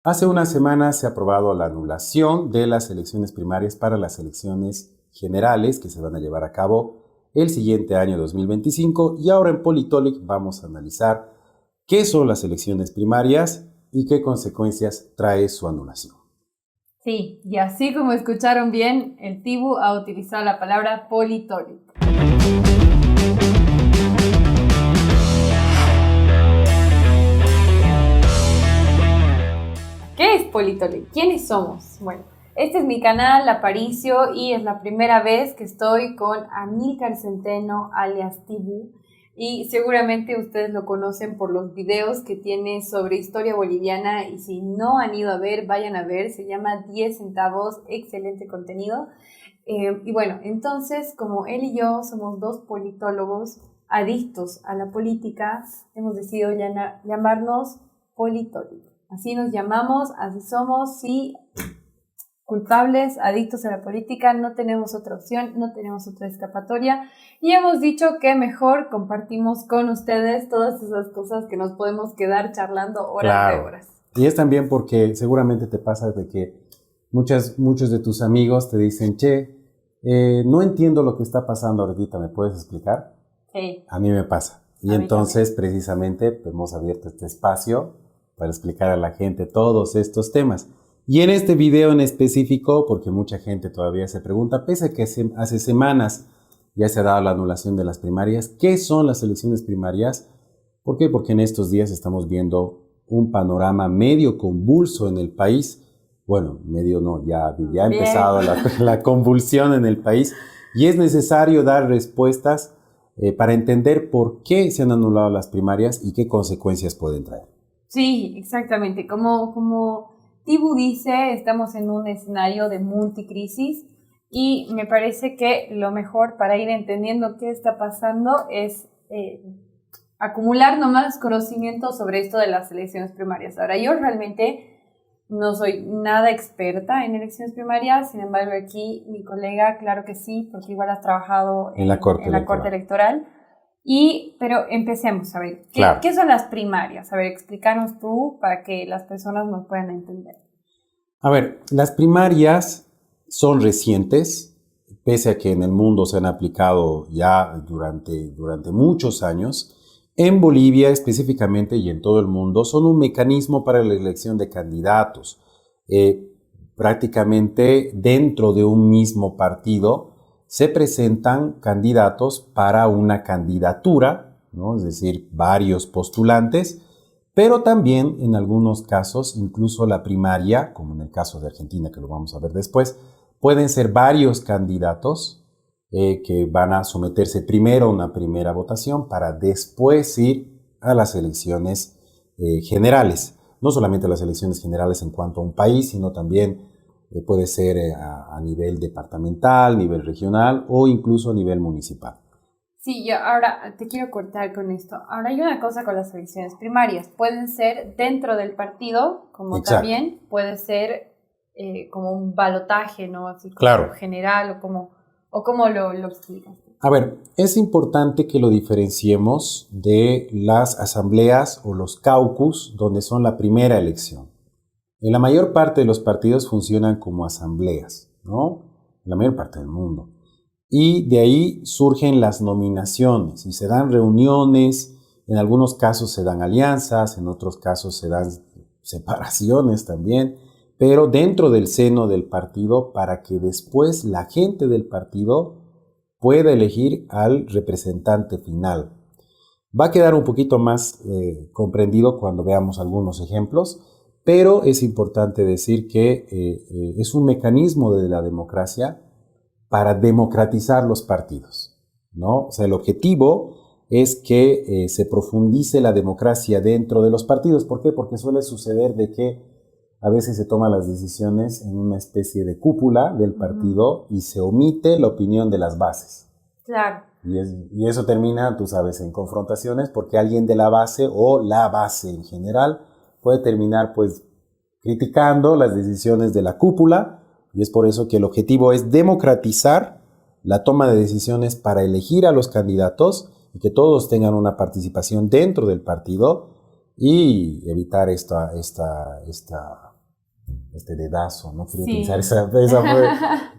Hace unas semanas se ha aprobado la anulación de las elecciones primarias para las elecciones generales que se van a llevar a cabo el siguiente año 2025 y ahora en Politolic vamos a analizar qué son las elecciones primarias y qué consecuencias trae su anulación. Sí, y así como escucharon bien, el Tibu ha utilizado la palabra Politolic. ¿Qué es Politolic? ¿Quiénes somos? Bueno, este es mi canal, Aparicio, y es la primera vez que estoy con Amílcar Centeno, alias Tibu, y seguramente ustedes lo conocen por los videos que tiene sobre historia boliviana, y si no han ido a ver, vayan a ver, se llama 10 centavos, excelente contenido. Y bueno, entonces, como él y yo somos dos politólogos adictos a la política, hemos decidido llamarnos Politolic. Así nos llamamos, así somos, sí, culpables, adictos a la política, no tenemos otra opción, no tenemos otra escapatoria y hemos dicho que mejor compartimos con ustedes todas esas cosas que nos podemos quedar charlando horas de horas. Y es también porque seguramente te pasa de que muchos de tus amigos te dicen, che, no entiendo lo que está pasando ahorita, ¿me puedes explicar? Sí. A mí me pasa. Y entonces, precisamente, hemos abierto este espacio para explicar a la gente todos estos temas. Y en este video en específico, porque mucha gente todavía se pregunta, pese a que hace semanas ya se ha dado la anulación de las primarias, ¿qué son las elecciones primarias? ¿Por qué? Porque en estos días estamos viendo un panorama medio convulso en el país. Bueno, medio no, ya ha empezado la convulsión en el país y es necesario dar respuestas para entender por qué se han anulado las primarias y qué consecuencias pueden traer. Sí, exactamente. Como Tibu dice, estamos en un escenario de multicrisis y me parece que lo mejor para ir entendiendo qué está pasando es acumular nomás conocimiento sobre esto de las elecciones primarias. Ahora, yo realmente no soy nada experta en elecciones primarias, sin embargo aquí mi colega, claro que sí, porque igual has trabajado en la Corte Electoral. Pero empecemos a ver, ¿qué son las primarias? A ver, explícanos tú para que las personas nos puedan entender. A ver, las primarias son recientes, pese a que en el mundo se han aplicado ya durante muchos años. En Bolivia específicamente y en todo el mundo son un mecanismo para la elección de candidatos. Prácticamente dentro de un mismo partido se presentan candidatos para una candidatura, ¿no? Es decir, varios postulantes, pero también en algunos casos, incluso la primaria, como en el caso de Argentina, que lo vamos a ver después, pueden ser varios candidatos que van a someterse primero a una primera votación para después ir a las elecciones generales. No solamente las elecciones generales en cuanto a un país, sino también puede ser a nivel departamental, nivel regional o incluso a nivel municipal. Sí, yo ahora te quiero cortar con esto. Ahora hay una cosa con las elecciones primarias. Pueden ser dentro del partido, como Exacto. También puede ser como un balotaje, ¿no? Así como claro. General o como lo explicas. A ver, es importante que lo diferenciemos de las asambleas o los caucus, donde son la primera elección. En la mayor parte de los partidos funcionan como asambleas, ¿no? En la mayor parte del mundo. Y de ahí surgen las nominaciones y se dan reuniones, en algunos casos se dan alianzas, en otros casos se dan separaciones también, pero dentro del seno del partido para que después la gente del partido pueda elegir al representante final. Va a quedar un poquito más comprendido cuando veamos algunos ejemplos, pero es importante decir que es un mecanismo de la democracia para democratizar los partidos, ¿no? O sea, el objetivo es que se profundice la democracia dentro de los partidos. ¿Por qué? Porque suele suceder de que a veces se toman las decisiones en una especie de cúpula del partido y se omite la opinión de las bases. Claro. Y eso termina, tú sabes, en confrontaciones porque alguien de la base o la base en general puede terminar pues criticando las decisiones de la cúpula y es por eso que el objetivo es democratizar la toma de decisiones para elegir a los candidatos y que todos tengan una participación dentro del partido y evitar esta dedazo, no quiero Sí. utilizar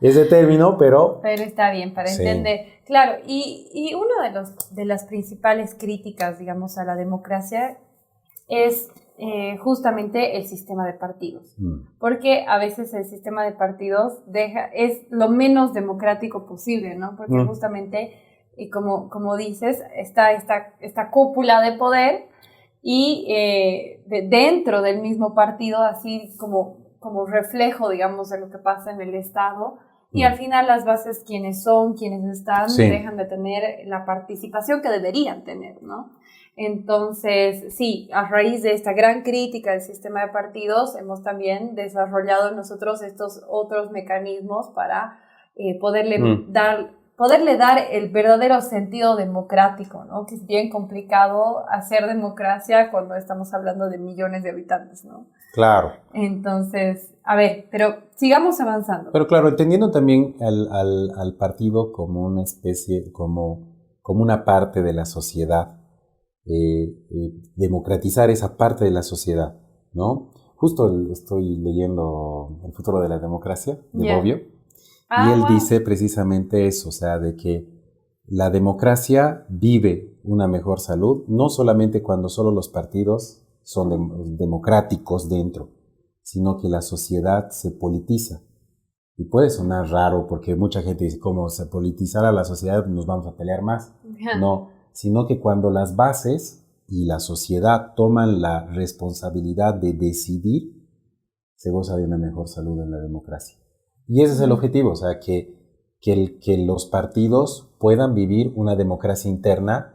ese término, pero... Pero está bien para Sí. entender. Claro, y una de las principales críticas, digamos, a la democracia es justamente el sistema de partidos. Porque a veces el sistema de partidos es lo menos democrático posible, ¿no? Porque justamente, como dices, está esta cúpula de poder y dentro del mismo partido, así como reflejo, digamos, de lo que pasa en el Estado. Y al final las bases, quienes están, Sí. dejan de tener la participación que deberían tener, ¿no? Entonces, sí, a raíz de esta gran crítica del sistema de partidos, hemos también desarrollado nosotros estos otros mecanismos para poderle dar el verdadero sentido democrático, ¿no? Que es bien complicado hacer democracia cuando estamos hablando de millones de habitantes, ¿no? Claro. Entonces, a ver, pero sigamos avanzando. Pero claro, entendiendo también al partido como una especie, como una parte de la sociedad, democratizar esa parte de la sociedad, ¿no? Justo estoy leyendo El futuro de la democracia, de Bobbio, y él dice precisamente eso, o sea, de que la democracia vive una mejor salud, no solamente cuando solo los partidos son democráticos dentro, sino que la sociedad se politiza. Y puede sonar raro porque mucha gente dice, como se politizara la sociedad nos vamos a pelear más. No, sino que cuando las bases y la sociedad toman la responsabilidad de decidir, se goza de una mejor salud en la democracia. Y ese es el objetivo, o sea, que los partidos puedan vivir una democracia interna,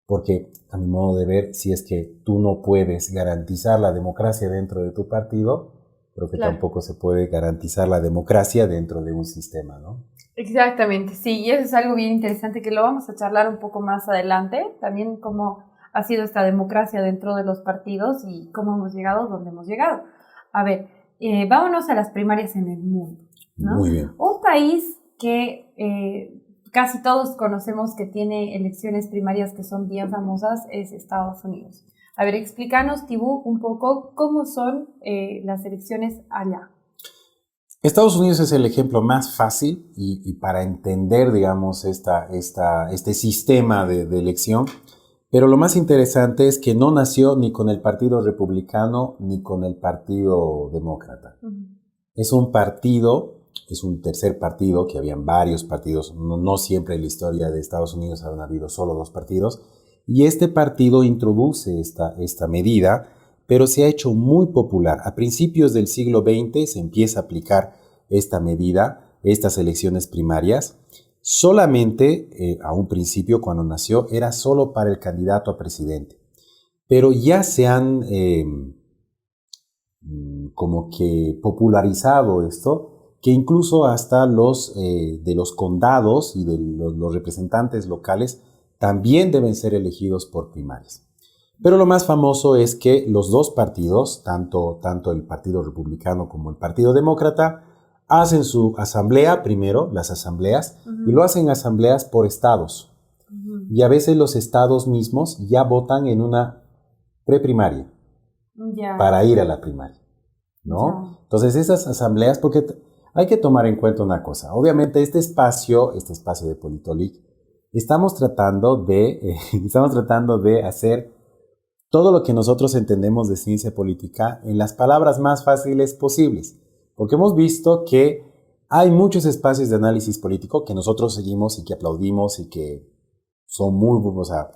porque a mi modo de ver, si es que tú no puedes garantizar la democracia dentro de tu partido, creo que tampoco se puede garantizar la democracia dentro de un sistema, ¿no? Exactamente, sí, y eso es algo bien interesante que lo vamos a charlar un poco más adelante, también cómo ha sido esta democracia dentro de los partidos y cómo hemos llegado donde hemos llegado. A ver, vámonos a las primarias en el mundo, ¿no? Muy bien. Un país que casi todos conocemos que tiene elecciones primarias que son bien famosas es Estados Unidos. A ver, explícanos, Tibú, un poco cómo son las elecciones allá. Estados Unidos es el ejemplo más fácil y para entender, digamos, este sistema de elección, pero lo más interesante es que no nació ni con el Partido Republicano ni con el Partido Demócrata. Es un partido, es un tercer partido, que habían varios partidos, no siempre en la historia de Estados Unidos han habido solo dos partidos, y este partido introduce esta medida, pero se ha hecho muy popular. A principios del siglo XX se empieza a aplicar esta medida, estas elecciones primarias. Solamente a un principio, cuando nació, era solo para el candidato a presidente. Pero ya se han como que popularizado esto, que incluso hasta de los condados y de los representantes locales también deben ser elegidos por primarias. Pero lo más famoso es que los dos partidos, tanto el Partido Republicano como el Partido Demócrata, hacen su asamblea primero, las asambleas, y lo hacen asambleas por estados. Y a veces los estados mismos ya votan en una preprimaria para ir a la primaria, ¿no? Entonces esas asambleas, porque hay que tomar en cuenta una cosa. Obviamente este espacio de Politolic, estamos tratando de hacer todo lo que nosotros entendemos de ciencia política en las palabras más fáciles posibles. Porque hemos visto que hay muchos espacios de análisis político que nosotros seguimos y que aplaudimos y que son muy, o sea,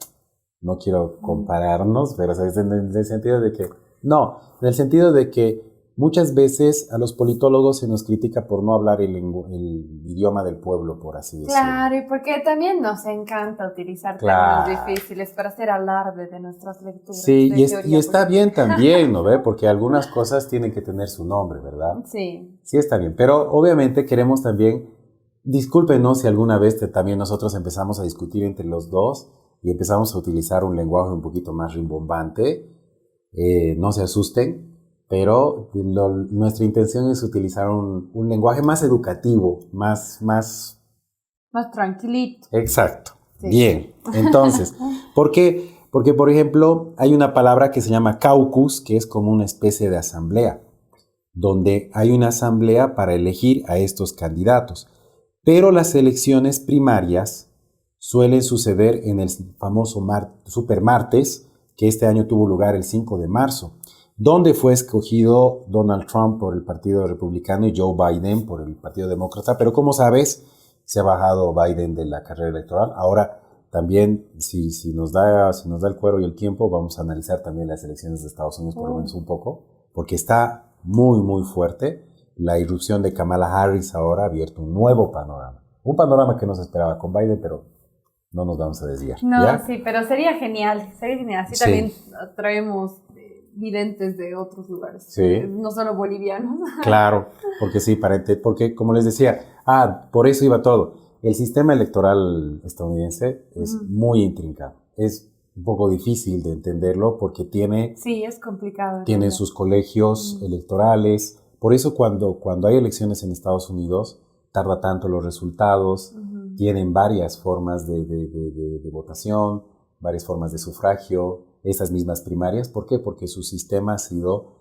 no quiero compararnos, pero ¿sabes? En el sentido de que, no, en el sentido de que muchas veces a los politólogos se nos critica por no hablar el idioma del pueblo, por así decirlo. Claro, y porque también nos encanta utilizar términos difíciles para hacer alarde de nuestras lecturas. Sí, y está bien también, ¿no ve? Porque algunas cosas tienen que tener su nombre, ¿verdad? Sí. Sí, está bien, pero obviamente queremos también, discúlpenos si alguna vez también nosotros empezamos a discutir entre los dos y empezamos a utilizar un lenguaje un poquito más rimbombante, no se asusten. Pero nuestra intención es utilizar un lenguaje más educativo, más tranquilito. Exacto. Sí. Bien. Entonces, ¿por qué? Porque, por ejemplo, hay una palabra que se llama caucus, que es como una especie de asamblea. donde hay una asamblea para elegir a estos candidatos. Pero las elecciones primarias suelen suceder en el famoso supermartes, que este año tuvo lugar el 5 de marzo, donde fue escogido Donald Trump por el Partido Republicano y Joe Biden por el Partido Demócrata. Pero como sabes, se ha bajado Biden de la carrera electoral. Ahora también, si nos da el cuero y el tiempo, vamos a analizar también las elecciones de Estados Unidos por lo menos un poco, porque está muy, muy fuerte. La irrupción de Kamala Harris ahora ha abierto un nuevo panorama. Un panorama que no se esperaba con Biden, pero no nos vamos a desviar. No, ¿ya? sí, pero sería genial. Así Sí. también traemos videntes de otros lugares, Sí. no solo bolivianos. Claro, porque como les decía, por eso iba todo. El sistema electoral estadounidense es muy intrincado. Es un poco difícil de entenderlo porque Sí, es complicado. tiene sus colegios electorales. Por eso cuando hay elecciones en Estados Unidos, tarda tanto los resultados. Tienen varias formas de votación, varias formas de sufragio, esas mismas primarias. ¿Por qué? Porque su sistema ha sido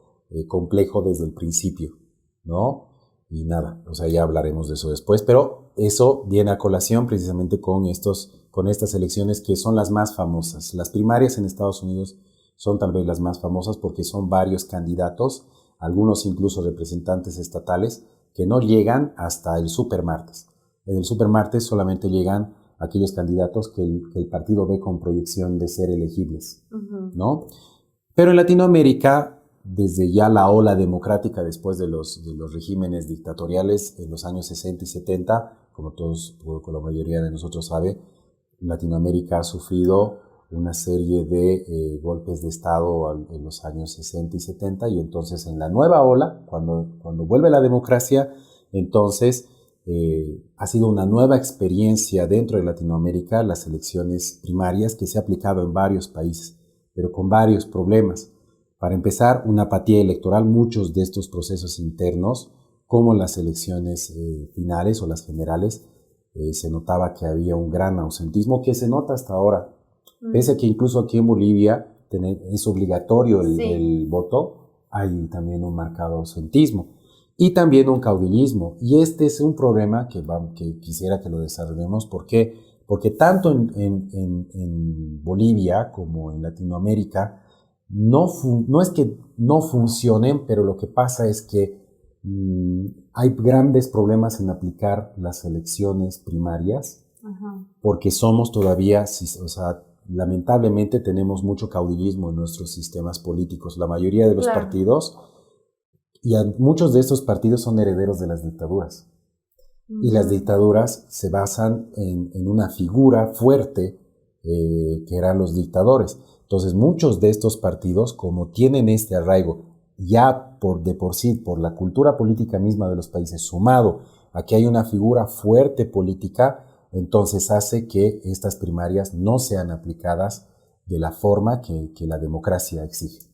complejo desde el principio, ¿no? Y nada, o sea, ya hablaremos de eso después, pero eso viene a colación precisamente con estas elecciones que son las más famosas. Las primarias en Estados Unidos son tal vez las más famosas porque son varios candidatos, algunos incluso representantes estatales, que no llegan hasta el supermartes. En el supermartes solamente llegan aquellos candidatos que el partido ve con proyección de ser elegibles, ¿no? Pero en Latinoamérica, desde ya la ola democrática después de los regímenes dictatoriales en los años 60 y 70, como la mayoría de nosotros sabe, Latinoamérica ha sufrido una serie de golpes de Estado en los años 60 y 70, y entonces en la nueva ola, cuando vuelve la democracia, entonces ha sido una nueva experiencia dentro de Latinoamérica, las elecciones primarias que se ha aplicado en varios países, pero con varios problemas. Para empezar, una apatía electoral, muchos de estos procesos internos, como las elecciones finales o las generales, se notaba que había un gran ausentismo que se nota hasta ahora. Pese a que incluso aquí en Bolivia es obligatorio el voto, hay también un marcado ausentismo y también un caudillismo. Y este es un problema que quisiera que lo desarrollemos. ¿Por qué? Porque tanto en Bolivia como en Latinoamérica no es que no funcionen, pero lo que pasa es que hay grandes problemas en aplicar las elecciones primarias, porque somos todavía, o sea, lamentablemente tenemos mucho caudillismo en nuestros sistemas políticos. La mayoría de los partidos, y muchos de estos partidos son herederos de las dictaduras. Y las dictaduras se basan en una figura fuerte que eran los dictadores. Entonces muchos de estos partidos, como tienen este arraigo ya de por sí, por la cultura política misma de los países, sumado a que hay una figura fuerte política, entonces hace que estas primarias no sean aplicadas de la forma que la democracia exige.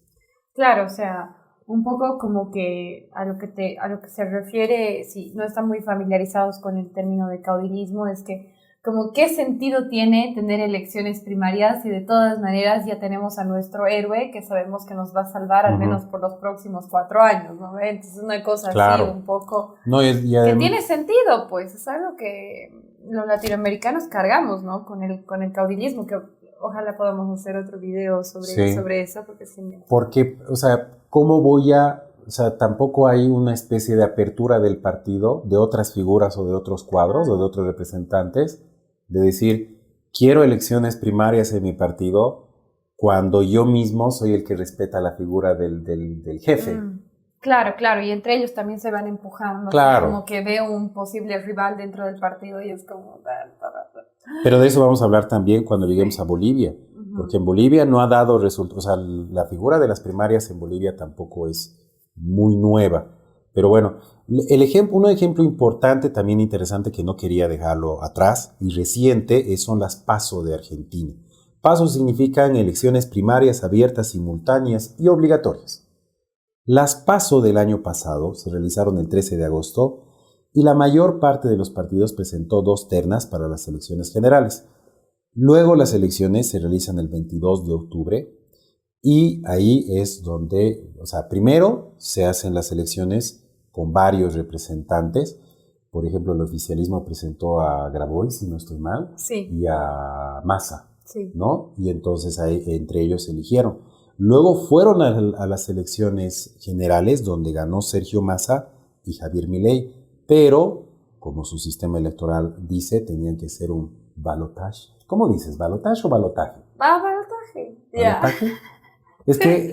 Claro, o sea, un poco como que a lo que se refiere, si no están muy familiarizados con el término de caudillismo, es que como qué sentido tiene tener elecciones primarias si de todas maneras ya tenemos a nuestro héroe que sabemos que nos va a salvar al menos por los próximos 4 años, ¿no? Entonces una cosa así un poco que tiene sentido, pues es algo que los latinoamericanos cargamos, ¿no? Con el caudillismo, que ojalá podamos hacer otro video sobre eso, porque sí. Porque, o sea, o sea, tampoco hay una especie de apertura del partido, de otras figuras o de otros cuadros o de otros representantes, de decir, quiero elecciones primarias en mi partido cuando yo mismo soy el que respeta la figura del jefe. Claro, y entre ellos también se van empujando, claro. Como que veo un posible rival dentro del partido y es como... Pero de eso vamos a hablar también cuando lleguemos a Bolivia, porque en Bolivia no ha dado resultados, o sea, la figura de las primarias en Bolivia tampoco es muy nueva. Pero bueno, un ejemplo importante, también interesante, que no quería dejarlo atrás, y reciente, son las PASO de Argentina. PASO significan elecciones primarias abiertas, simultáneas y obligatorias. Las PASO del año pasado se realizaron el 13 de agosto y la mayor parte de los partidos presentó 2 ternas para las elecciones generales. Luego las elecciones se realizan el 22 de octubre Y ahí es donde, o sea, primero se hacen las elecciones con varios representantes. Por ejemplo, el oficialismo presentó a Grabois, si no estoy mal, Sí, y a Massa, sí. ¿no? Y entonces ahí, entre ellos eligieron. Luego fueron a las elecciones generales donde ganó Sergio Massa y Javier Milei, pero como su sistema electoral dice, tenían que ser un balotaje. ¿Cómo dices? ¿Balotaje o balotaje? Ah, balotaje. Ya. ¿Balotaje?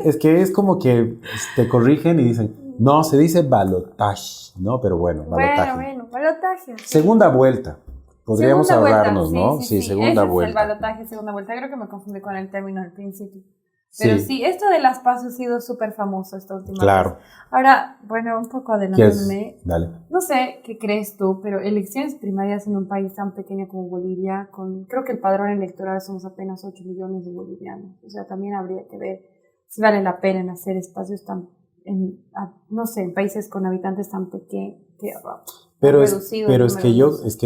Es que es como que te corrigen y dicen, no, se dice balotaje, ¿no? Pero bueno, Bueno, balotaje. bueno, balotaje. Sí. Segunda vuelta. Podríamos Segunda vuelta, ahorrarnos, sí, ¿no? sí, Sí, sí. segunda Ese es el vuelta. balotaje, segunda vuelta. Creo que me confundí con el término al principio. Pero Sí, sí, esto de las PASO ha sido súper famoso esta última vez. claro. Ahora, bueno, un poco ¿Quieres? adelantándome. Dale. No sé qué crees tú, pero elecciones primarias en un país tan pequeño como Bolivia, creo que el padrón electoral somos apenas 8 millones de bolivianos. O sea, también habría que ver si vale la pena en hacer espacios no sé, en países con habitantes tan pequeños, Pero reducido el número de usos.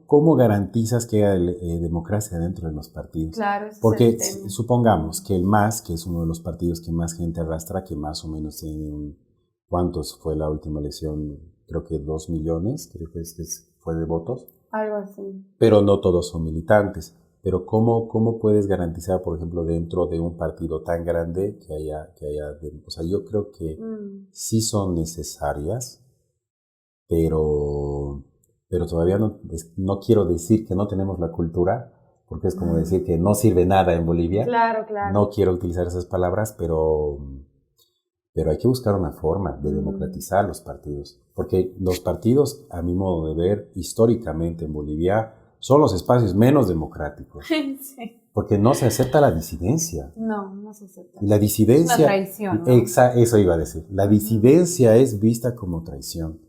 ¿cómo garantizas que haya democracia dentro de los partidos? Claro, ese es Porque el tema. supongamos que el MAS, que es uno de los partidos que más gente arrastra, que más o menos tiene ¿cuántos fue la última elección? Creo que 2 millones, creo que fue de votos. Algo así. Pero no todos son militantes. Pero ¿cómo puedes garantizar, por ejemplo, dentro de un partido tan grande o sea, yo creo que sí son necesarias, pero todavía no quiero decir que no tenemos la cultura, porque es como decir que no sirve nada en Bolivia. Claro, claro. No quiero utilizar esas palabras, pero hay que buscar una forma de democratizar los partidos, porque los partidos, a mi modo de ver, históricamente en Bolivia, son los espacios menos democráticos, Sí. porque no se acepta la disidencia. No se acepta. Y la disidencia... Es una traición, ¿no? Eso iba a decir. La disidencia es vista como traición.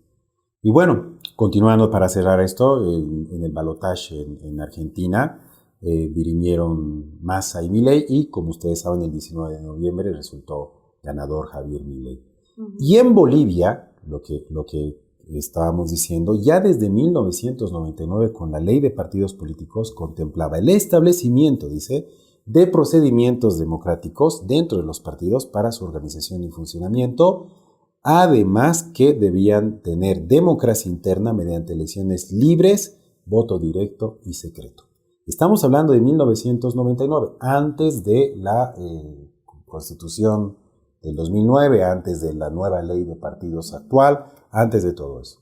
Y bueno, continuando para cerrar esto, en el balotaje en Argentina, dirimieron Massa y Milei, y como ustedes saben, el 19 de noviembre resultó ganador Javier Milei. Y en Bolivia, lo que estábamos diciendo, ya desde 1999, con la ley de partidos políticos, contemplaba el establecimiento, dice, de procedimientos democráticos dentro de los partidos para su organización y funcionamiento, además que debían tener democracia interna mediante elecciones libres, voto directo y secreto. Estamos hablando de 1999, antes de la Constitución del 2009, antes de la nueva ley de partidos actual, antes de todo eso.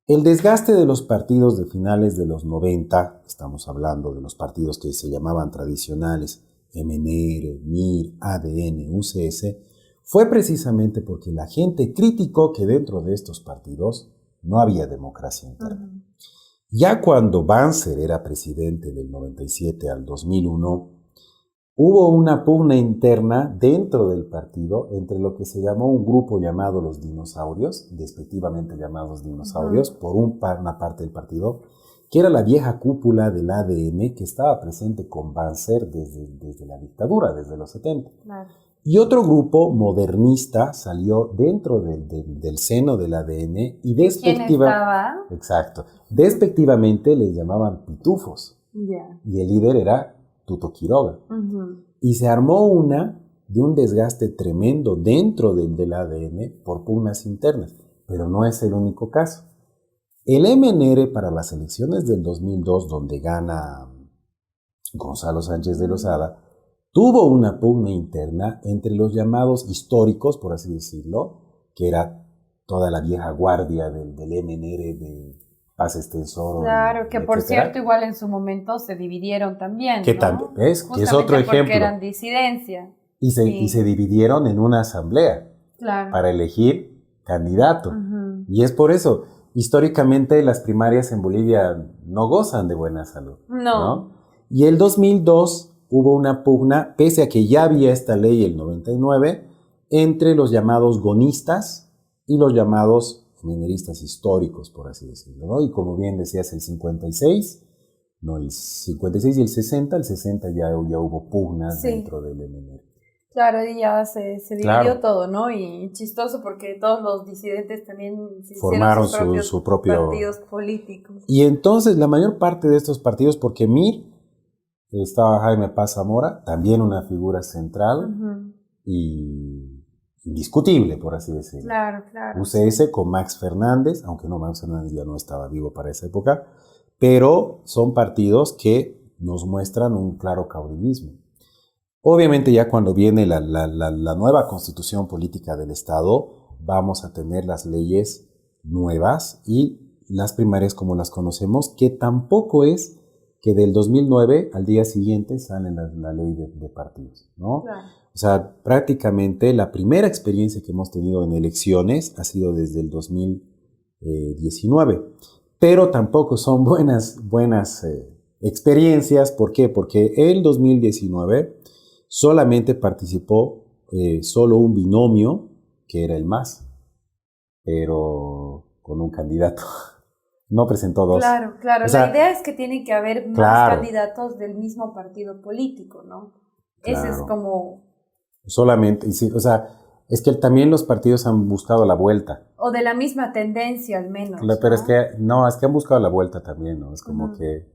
El desgaste de los partidos de finales de los 90, estamos hablando de los partidos que se llamaban tradicionales, MNR, MIR, ADN, UCS, fue precisamente porque la gente criticó que dentro de estos partidos no había democracia interna. Ya cuando Banzer era presidente del 97 al 2001, hubo una pugna interna dentro del partido entre lo que se llamó un grupo llamado los dinosaurios, despectivamente llamados dinosaurios, por una parte del partido, que era la vieja cúpula del ADN que estaba presente con Banzer desde la dictadura, desde los 70. Claro. Y otro grupo modernista salió dentro del seno del ADN y despectivamente les llamaban pitufos. Yeah. Y el líder era Tuto Quiroga. Y se armó de un desgaste tremendo dentro del ADN por pugnas internas. Pero no es el único caso. El MNR para las elecciones del 2002, donde gana Gonzalo Sánchez de Lozada, tuvo una pugna interna entre los llamados históricos, por así decirlo, que era toda la vieja guardia del MNR de Paz Extensor. Claro, que por cierto, igual en su momento se dividieron también, que ¿no? Que es otro ejemplo. Porque eran disidencia. Y se dividieron en una asamblea para elegir candidato. Y es por eso, históricamente las primarias en Bolivia no gozan de buena salud. No. Y el 2002 hubo una pugna, pese a que ya había esta ley el 99, entre los llamados gonistas y los llamados mineristas históricos, por así decirlo, ¿no? Y como bien decías, el 56 y el 60 ya hubo pugnas dentro del MNR. Claro, y ya se dividió todo, ¿no? Y chistoso porque todos los disidentes también formaron sus propios partidos políticos. Y entonces la mayor parte de estos partidos, porque MIR estaba Jaime Paz Zamora, también una figura central Ujú. y indiscutible, por así decirlo. Claro, claro. UCS con Max Fernández, aunque no, Max Fernández ya no estaba vivo para esa época, pero son partidos que nos muestran un claro caudillismo. Obviamente ya cuando viene la nueva constitución política del Estado, vamos a tener las leyes nuevas y las primarias como las conocemos, que tampoco es que del 2009 al día siguiente sale la ley de partidos, ¿no? Claro. O sea, prácticamente la primera experiencia que hemos tenido en elecciones ha sido desde el 2019, pero tampoco son buenas experiencias. ¿Por qué? Porque el 2019 solamente participó solo un binomio, que era el MAS, pero con un candidato. No presentó dos. Claro, claro. O sea, la idea es que tiene que haber más claro, candidatos del mismo partido político, ¿no? Ese es claro. como... Solamente, y sí, o sea, es que también los partidos han buscado la vuelta. O de la misma tendencia al menos, Pero ¿no? es que han buscado la vuelta también, ¿no? Es como que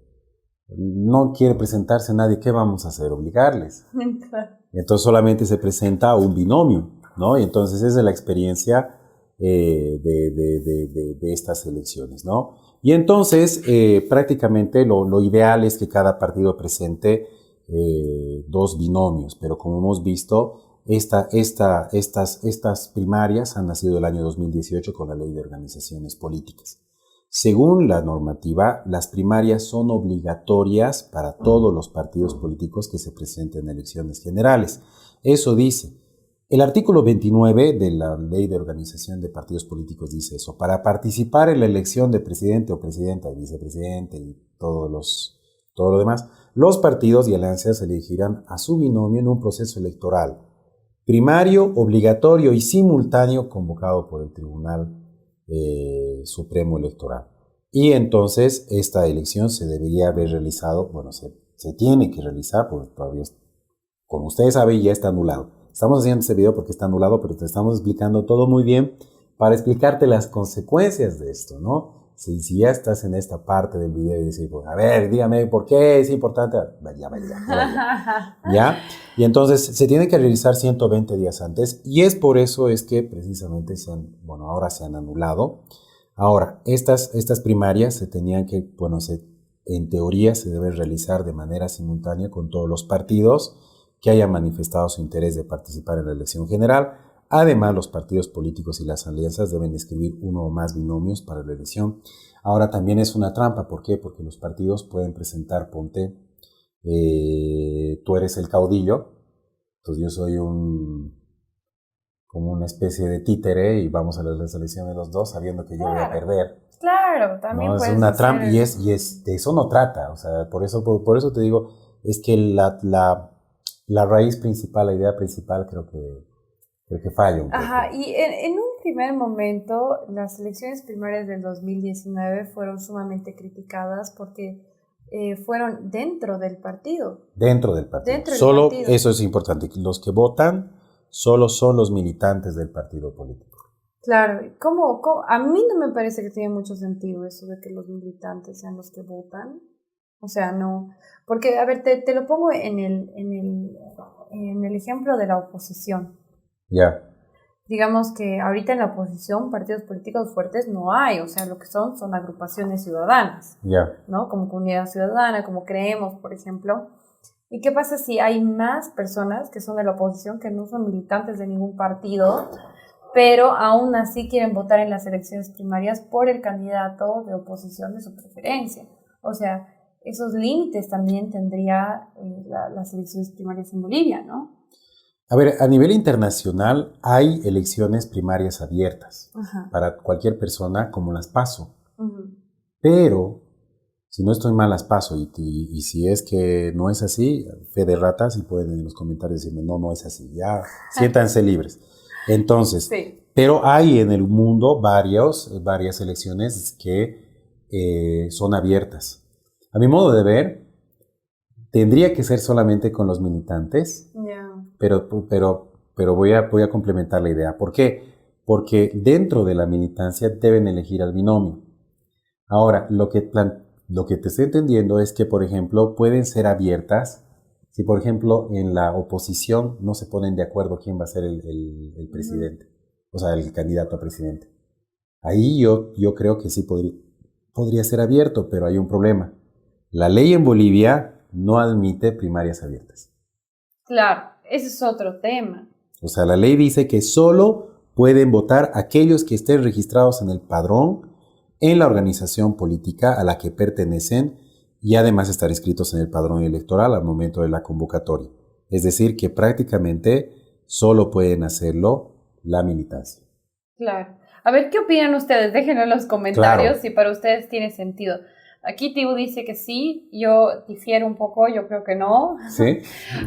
no quiere presentarse nadie, ¿qué vamos a hacer? Obligarles. Claro. Entonces solamente se presenta un binomio, ¿no? Y entonces esa es la experiencia de estas elecciones, ¿no? Y entonces prácticamente lo ideal es que cada partido presente dos binomios, pero como hemos visto, estas primarias han nacido el año 2018 con la Ley de Organizaciones Políticas. Según la normativa, las primarias son obligatorias para todos los partidos políticos que se presenten en elecciones generales. Eso dice. El artículo 29 de la Ley de Organización de Partidos Políticos dice eso. Para participar en la elección de presidente o presidenta y vicepresidente y todo lo demás, los partidos y alianzas elegirán a su binomio en un proceso electoral primario, obligatorio y simultáneo convocado por el Tribunal Supremo Electoral. Y entonces esta elección se debería haber realizado, bueno, se tiene que realizar, porque todavía, como ustedes saben, ya está anulado. Estamos haciendo este video porque está anulado, pero te estamos explicando todo muy bien para explicarte las consecuencias de esto, ¿no? Si ya estás en esta parte del video y dices, pues, a ver, dígame por qué es importante, ¿ya? Y entonces se tiene que realizar 120 días antes y es por eso es que precisamente ahora se han anulado. Ahora, estas primarias se tenían que, en teoría se deben realizar de manera simultánea con todos los partidos que hayan manifestado su interés de participar en la elección general. Además, los partidos políticos y las alianzas deben escribir uno o más binomios para la elección. Ahora también es una trampa. ¿Por qué? Porque los partidos pueden presentar, tú eres el caudillo, entonces yo soy como una especie de títere y vamos a la elección de los dos sabiendo que yo voy a perder. Claro, también ¿no? Es una trampa y de eso no trata. O sea, por eso te digo, es que la raíz principal, la idea principal creo que falla un poco. Ajá, y en un primer momento las elecciones primarias del 2019 fueron sumamente criticadas porque fueron dentro del partido. Dentro del partido. Eso es importante. Los que votan solo son los militantes del partido político. Claro, a mí no me parece que tiene mucho sentido eso de que los militantes sean los que votan. O sea, no. Porque, a ver, te lo pongo en el ejemplo de la oposición. Ya. Digamos que ahorita en la oposición partidos políticos fuertes no hay, o sea, lo que son agrupaciones ciudadanas, ¿no? Como Comunidad Ciudadana, como Creemos, por ejemplo. ¿Y qué pasa si hay más personas que son de la oposición que no son militantes de ningún partido, pero aún así quieren votar en las elecciones primarias por el candidato de oposición de su preferencia? O sea, esos límites también tendría las elecciones primarias en Bolivia, ¿no? A ver, a nivel internacional hay elecciones primarias abiertas para cualquier persona como las PASO. Pero, si no estoy mal, las PASO y si es que no es así, fe de ratas y pueden en los comentarios decirme, no es así, ya, siéntanse libres. Entonces, sí. Pero hay en el mundo varias elecciones que son abiertas. A mi modo de ver, tendría que ser solamente con los militantes, pero voy a complementar la idea. ¿Por qué? Porque dentro de la militancia deben elegir al binomio. Ahora, lo que Lo que te estoy entendiendo es que, por ejemplo, pueden ser abiertas si, por ejemplo, en la oposición no se ponen de acuerdo quién va a ser el presidente, o sea, el candidato a presidente. Ahí yo creo que sí podría ser abierto, pero hay un problema. La ley en Bolivia no admite primarias abiertas. Claro, ese es otro tema. O sea, la ley dice que solo pueden votar aquellos que estén registrados en el padrón en la organización política a la que pertenecen y además estar inscritos en el padrón electoral al momento de la convocatoria. Es decir, que prácticamente solo pueden hacerlo la militancia. Claro. A ver, ¿qué opinan ustedes? Déjenlo en los comentarios Claro. si para ustedes tiene sentido. Aquí Tibu dice que sí, yo difiero un poco, yo creo que no. ¿Sí?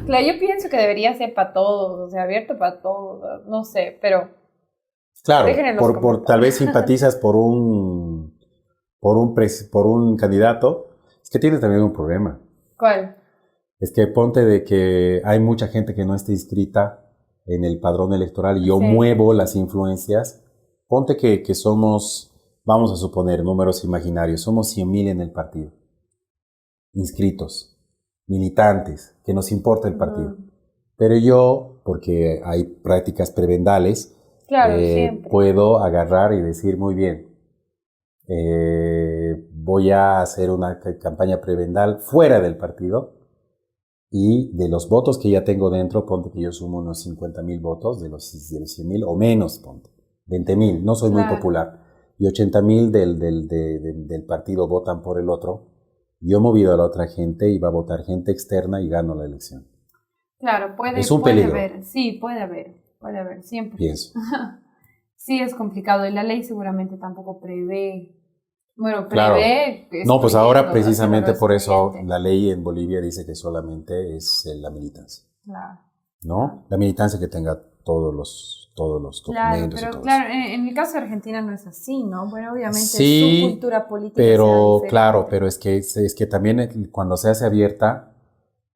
Claro, yo pienso que debería ser para todos, o sea, abierto para todos, no sé, pero Claro, dejen en los tal vez comentarios. simpatizas por un candidato. Es que tienes también un problema. ¿Cuál? Es que ponte de que hay mucha gente que no está inscrita en el padrón electoral y yo Sí, muevo las influencias. Ponte que somos, vamos a suponer, números imaginarios, somos 100.000 en el partido, inscritos, militantes, que nos importa el partido. Pero yo, porque hay prácticas prebendales, claro, siempre. puedo agarrar y decir, muy bien, voy a hacer una campaña prebendal fuera del partido y de los votos que ya tengo dentro, ponte que yo sumo unos 50.000 votos, de los 100.000 o menos, ponte, 20.000, no soy muy Claro, popular, y 80.000 del partido votan por el otro, yo he movido a la otra gente y va a votar gente externa y gano la elección. claro, Es un puede peligro, haber, sí, puede haber, siempre. pienso. Sí, es complicado y la ley seguramente tampoco prevé, bueno, Claro. prevé No, pues ahora excluyendo, haciéndolo precisamente por eso excluyente. la ley en Bolivia dice que solamente es la militancia, Claro, claro. ¿no? La militancia que tenga todos los Claro, documentos y pero todo eso. claro, en el caso de Argentina no es así, ¿no? Bueno, obviamente su Sí, cultura política será pero claro, diferente. pero es que también cuando se hace abierta,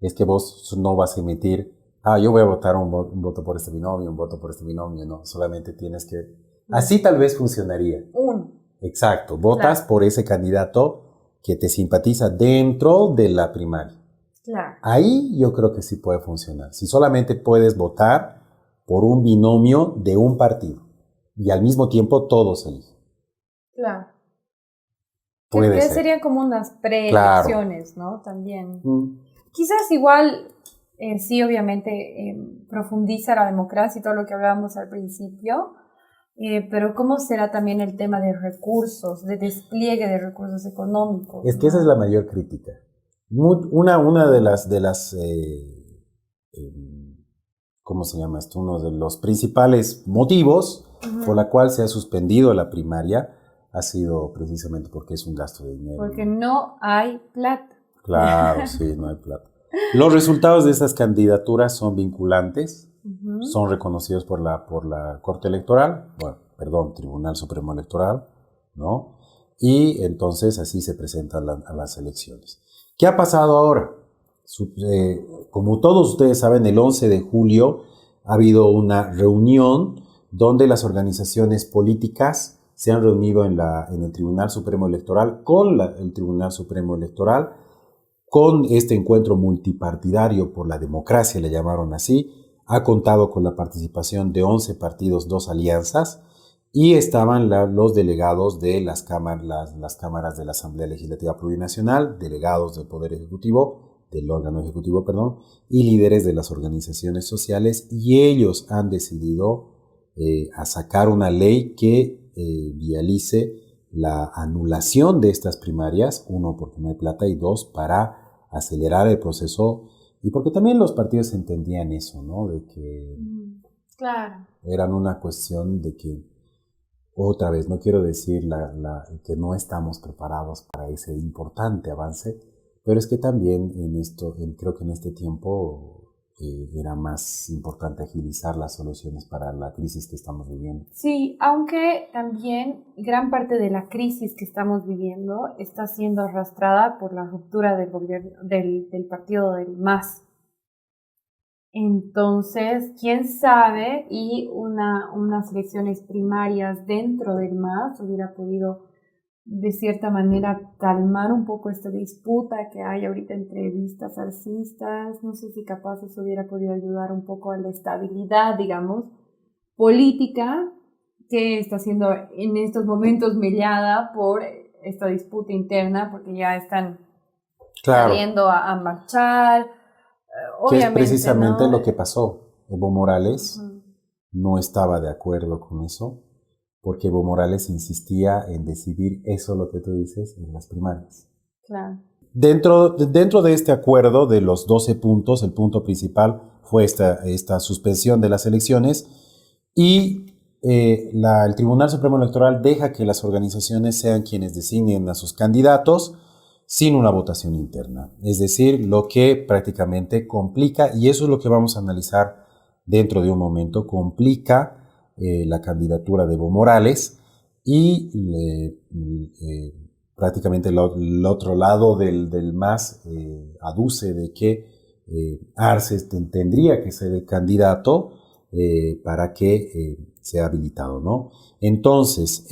es que vos no vas a emitir, yo voy a votar un voto por este binomio, un voto por este binomio, no, solamente tienes que... Así tal vez funcionaría. Uno, Exacto, votas claro, por ese candidato que te simpatiza dentro de la primaria. claro, Ahí yo creo que sí puede funcionar. Si solamente puedes votar por un binomio de un partido y al mismo tiempo todos eligen. claro. Puede Que ser. serían como unas Claro. preelecciones, ¿no? También. Mm. Quizás igual, sí, obviamente, profundiza la democracia y todo lo que hablábamos al principio, pero ¿cómo será también el tema de recursos, de despliegue de recursos económicos, Es que esa es la ¿no? mayor crítica. Una eh, ¿cómo se llama esto? Uno de los principales motivos por Ujú. la cual se ha suspendido la primaria ha sido precisamente porque es un gasto de dinero, Porque ¿no? no hay plata. Claro, sí, no hay plata. Los resultados de estas candidaturas son vinculantes, Ujú. son reconocidos por la Corte Electoral, bueno, perdón, Tribunal Supremo Electoral, ¿no? Y entonces así se presentan a las elecciones. ¿Qué ha pasado ahora? Como todos ustedes saben, el 11 de julio ha habido una reunión donde las organizaciones políticas se han reunido en el Tribunal Supremo Electoral con el Tribunal Supremo Electoral con este encuentro multipartidario por la democracia, le llamaron así, ha contado con la participación de 11 partidos, 2 alianzas, y estaban los delegados de las cámaras de la Asamblea Legislativa Plurinacional, delegados del Poder Ejecutivo, del órgano ejecutivo, perdón, y líderes de las organizaciones sociales, y ellos han decidido a sacar una ley que vialice la anulación de estas primarias, uno, porque no hay plata, y dos, para acelerar el proceso y porque también los partidos entendían eso, ¿no? De que Claro. eran una cuestión de que, otra vez, no quiero decir que no estamos preparados para ese importante avance, pero es que también creo que en este tiempo era más importante agilizar las soluciones para la crisis que estamos viviendo. Sí, aunque también gran parte de la crisis que estamos viviendo está siendo arrastrada por la ruptura del gobierno, del partido del MAS. Entonces, quién sabe, y unas elecciones primarias dentro del MAS hubiera podido de cierta manera calmar un poco esta disputa que hay ahorita entre vistas arcistas. No sé si capaz eso hubiera podido ayudar un poco a la estabilidad, digamos, política que está siendo en estos momentos mellada por esta disputa interna, porque ya están Claro, saliendo a marchar, que es obviamente, precisamente ¿no? lo que pasó. Evo Morales Ujú, no estaba de acuerdo con eso, porque Evo Morales insistía en decidir eso, lo que tú dices, en las primarias. claro. Dentro de este acuerdo de los 12 puntos, el punto principal fue esta suspensión de las elecciones y el Tribunal Supremo Electoral deja que las organizaciones sean quienes designen a sus candidatos sin una votación interna. Es decir, lo que prácticamente complica, y eso es lo que vamos a analizar dentro de un momento, complica la candidatura de Evo Morales y prácticamente el otro lado del MAS aduce de que Arce tendría que ser el candidato para que sea habilitado, ¿no? Entonces,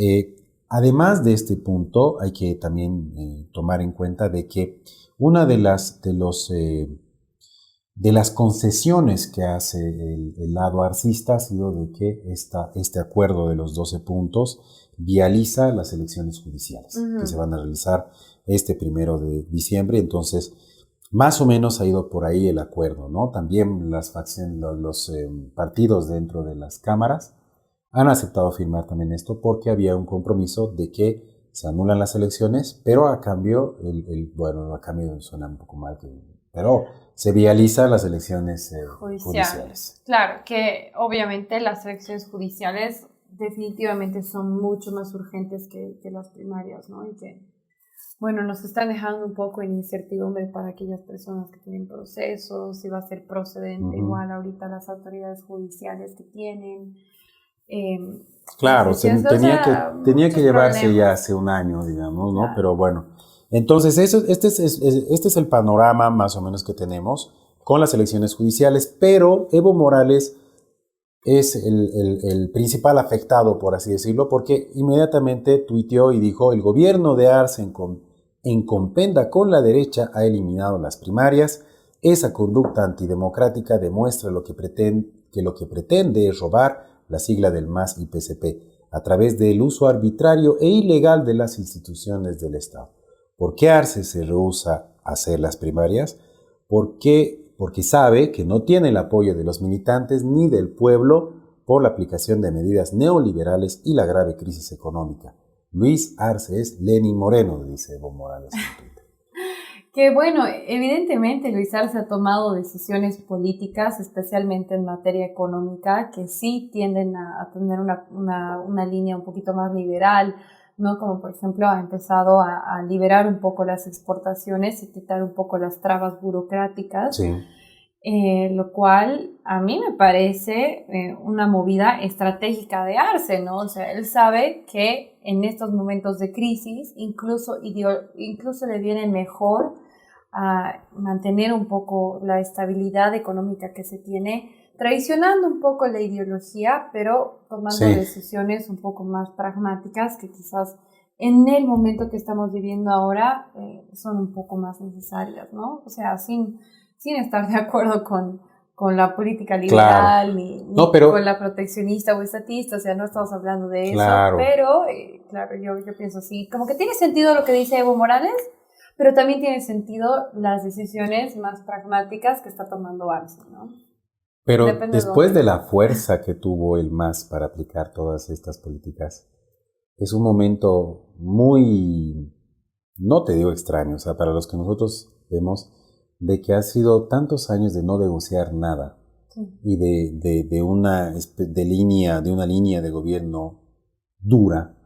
además de este punto, hay que también tomar en cuenta de que una de las concesiones que hace el lado arcista ha sido de que este acuerdo de los 12 puntos vializa las elecciones judiciales que se Ujú. van a realizar este 1 de diciembre. Entonces, más o menos ha ido por ahí el acuerdo, ¿no? También los partidos dentro de las cámaras han aceptado firmar también esto porque había un compromiso de que se anulan las elecciones, pero a cambio, bueno, a cambio suena un poco mal, pero se vializan las elecciones Judiciales. judiciales. Claro, que obviamente las elecciones judiciales definitivamente son mucho más urgentes que las primarias, ¿no? Y que, bueno, nos están dejando un poco en incertidumbre para aquellas personas que tienen procesos, si va a ser procedente Ujú. igual ahorita las autoridades judiciales que tienen. Eh, no Claro, sé si es, o sea, tenía que muchos llevarse ya problemas. hace un año, digamos, ¿no? Claro. Pero bueno, entonces este es el panorama más o menos que tenemos con las elecciones judiciales, pero Evo Morales es el principal afectado, por así decirlo, porque inmediatamente tuiteó y dijo, el gobierno de Arce en compenda con la derecha ha eliminado las primarias. Esa conducta antidemocrática demuestra que lo que pretende es robar la sigla del MAS y PCP a través del uso arbitrario e ilegal de las instituciones del Estado. ¿Por qué Arce se rehúsa a hacer las primarias? Porque sabe que no tiene el apoyo de los militantes ni del pueblo por la aplicación de medidas neoliberales y la grave crisis económica. Luis Arce es Lenin Moreno, dice Evo Morales en Twitter. Que bueno, evidentemente Luis Arce ha tomado decisiones políticas, especialmente en materia económica, que sí tienden a tener una línea un poquito más liberal, ¿no? Como por ejemplo ha empezado a liberar un poco las exportaciones y quitar un poco las trabas burocráticas, Sí, lo cual a mí me parece una movida estratégica de Arce, ¿no? O sea, él sabe que en estos momentos de crisis incluso le viene mejor a mantener un poco la estabilidad económica que se tiene, traicionando un poco la ideología, pero tomando sí, decisiones un poco más pragmáticas que quizás en el momento que estamos viviendo ahora son un poco más necesarias, ¿no? O sea, sin estar de acuerdo con la política claro. liberal No, ni con pero, la proteccionista o estatista, o sea, no estamos hablando de eso, claro. pero claro, yo pienso así, como que tiene sentido lo que dice Evo Morales, pero también tiene sentido las decisiones más pragmáticas que está tomando Arce, ¿no? Pero Depende de después dónde de lo la ve. fuerza que tuvo el MAS para aplicar todas estas políticas, es un momento muy, no te digo extraño, o sea, para los que nosotros vemos, de que ha sido tantos años de no negociar nada Sí. y de una línea de gobierno dura.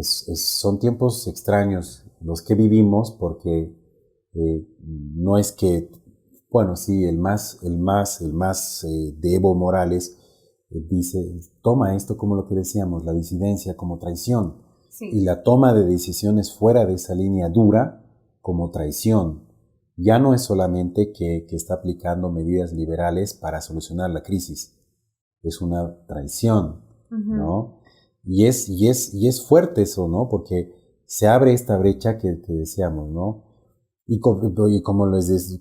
Son tiempos extraños los que vivimos porque no es que, bueno, sí, el más de Evo Morales dice, toma esto como lo que decíamos, la disidencia como traición y Sí. la toma de decisiones fuera de esa línea dura como traición. Ya no es solamente que está aplicando medidas liberales para solucionar la crisis, es una traición, Ujú. ¿no? Y es fuerte eso, ¿no? Porque se abre esta brecha que decíamos, ¿no?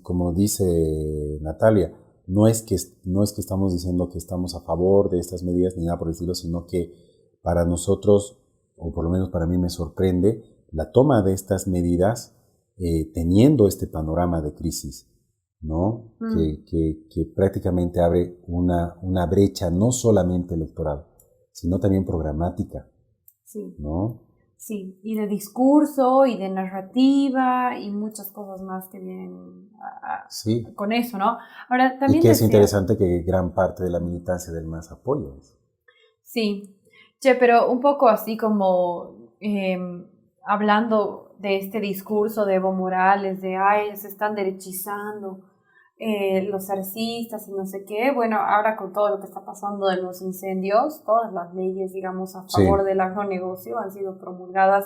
Como dice Natalia, no es que estamos diciendo que estamos a favor de estas medidas ni nada por el estilo, sino que para nosotros, o por lo menos para mí me sorprende, la toma de estas medidas teniendo este panorama de crisis, ¿no? Que prácticamente abre una brecha no solamente electoral, sino también programática, Sí. ¿no? Sí, y de discurso y de narrativa y muchas cosas más que vienen Sí. con eso, ¿no? Ahora, Y también que es decía, interesante que gran parte de la militancia del MAS apoya eso. sí, che, pero un poco así como hablando de este discurso de Evo Morales, de, ay, se están derechizando los arcistas y no sé qué. Bueno, ahora con todo lo que está pasando de los incendios, todas las leyes, digamos, a favor Sí. del agronegocio han sido promulgadas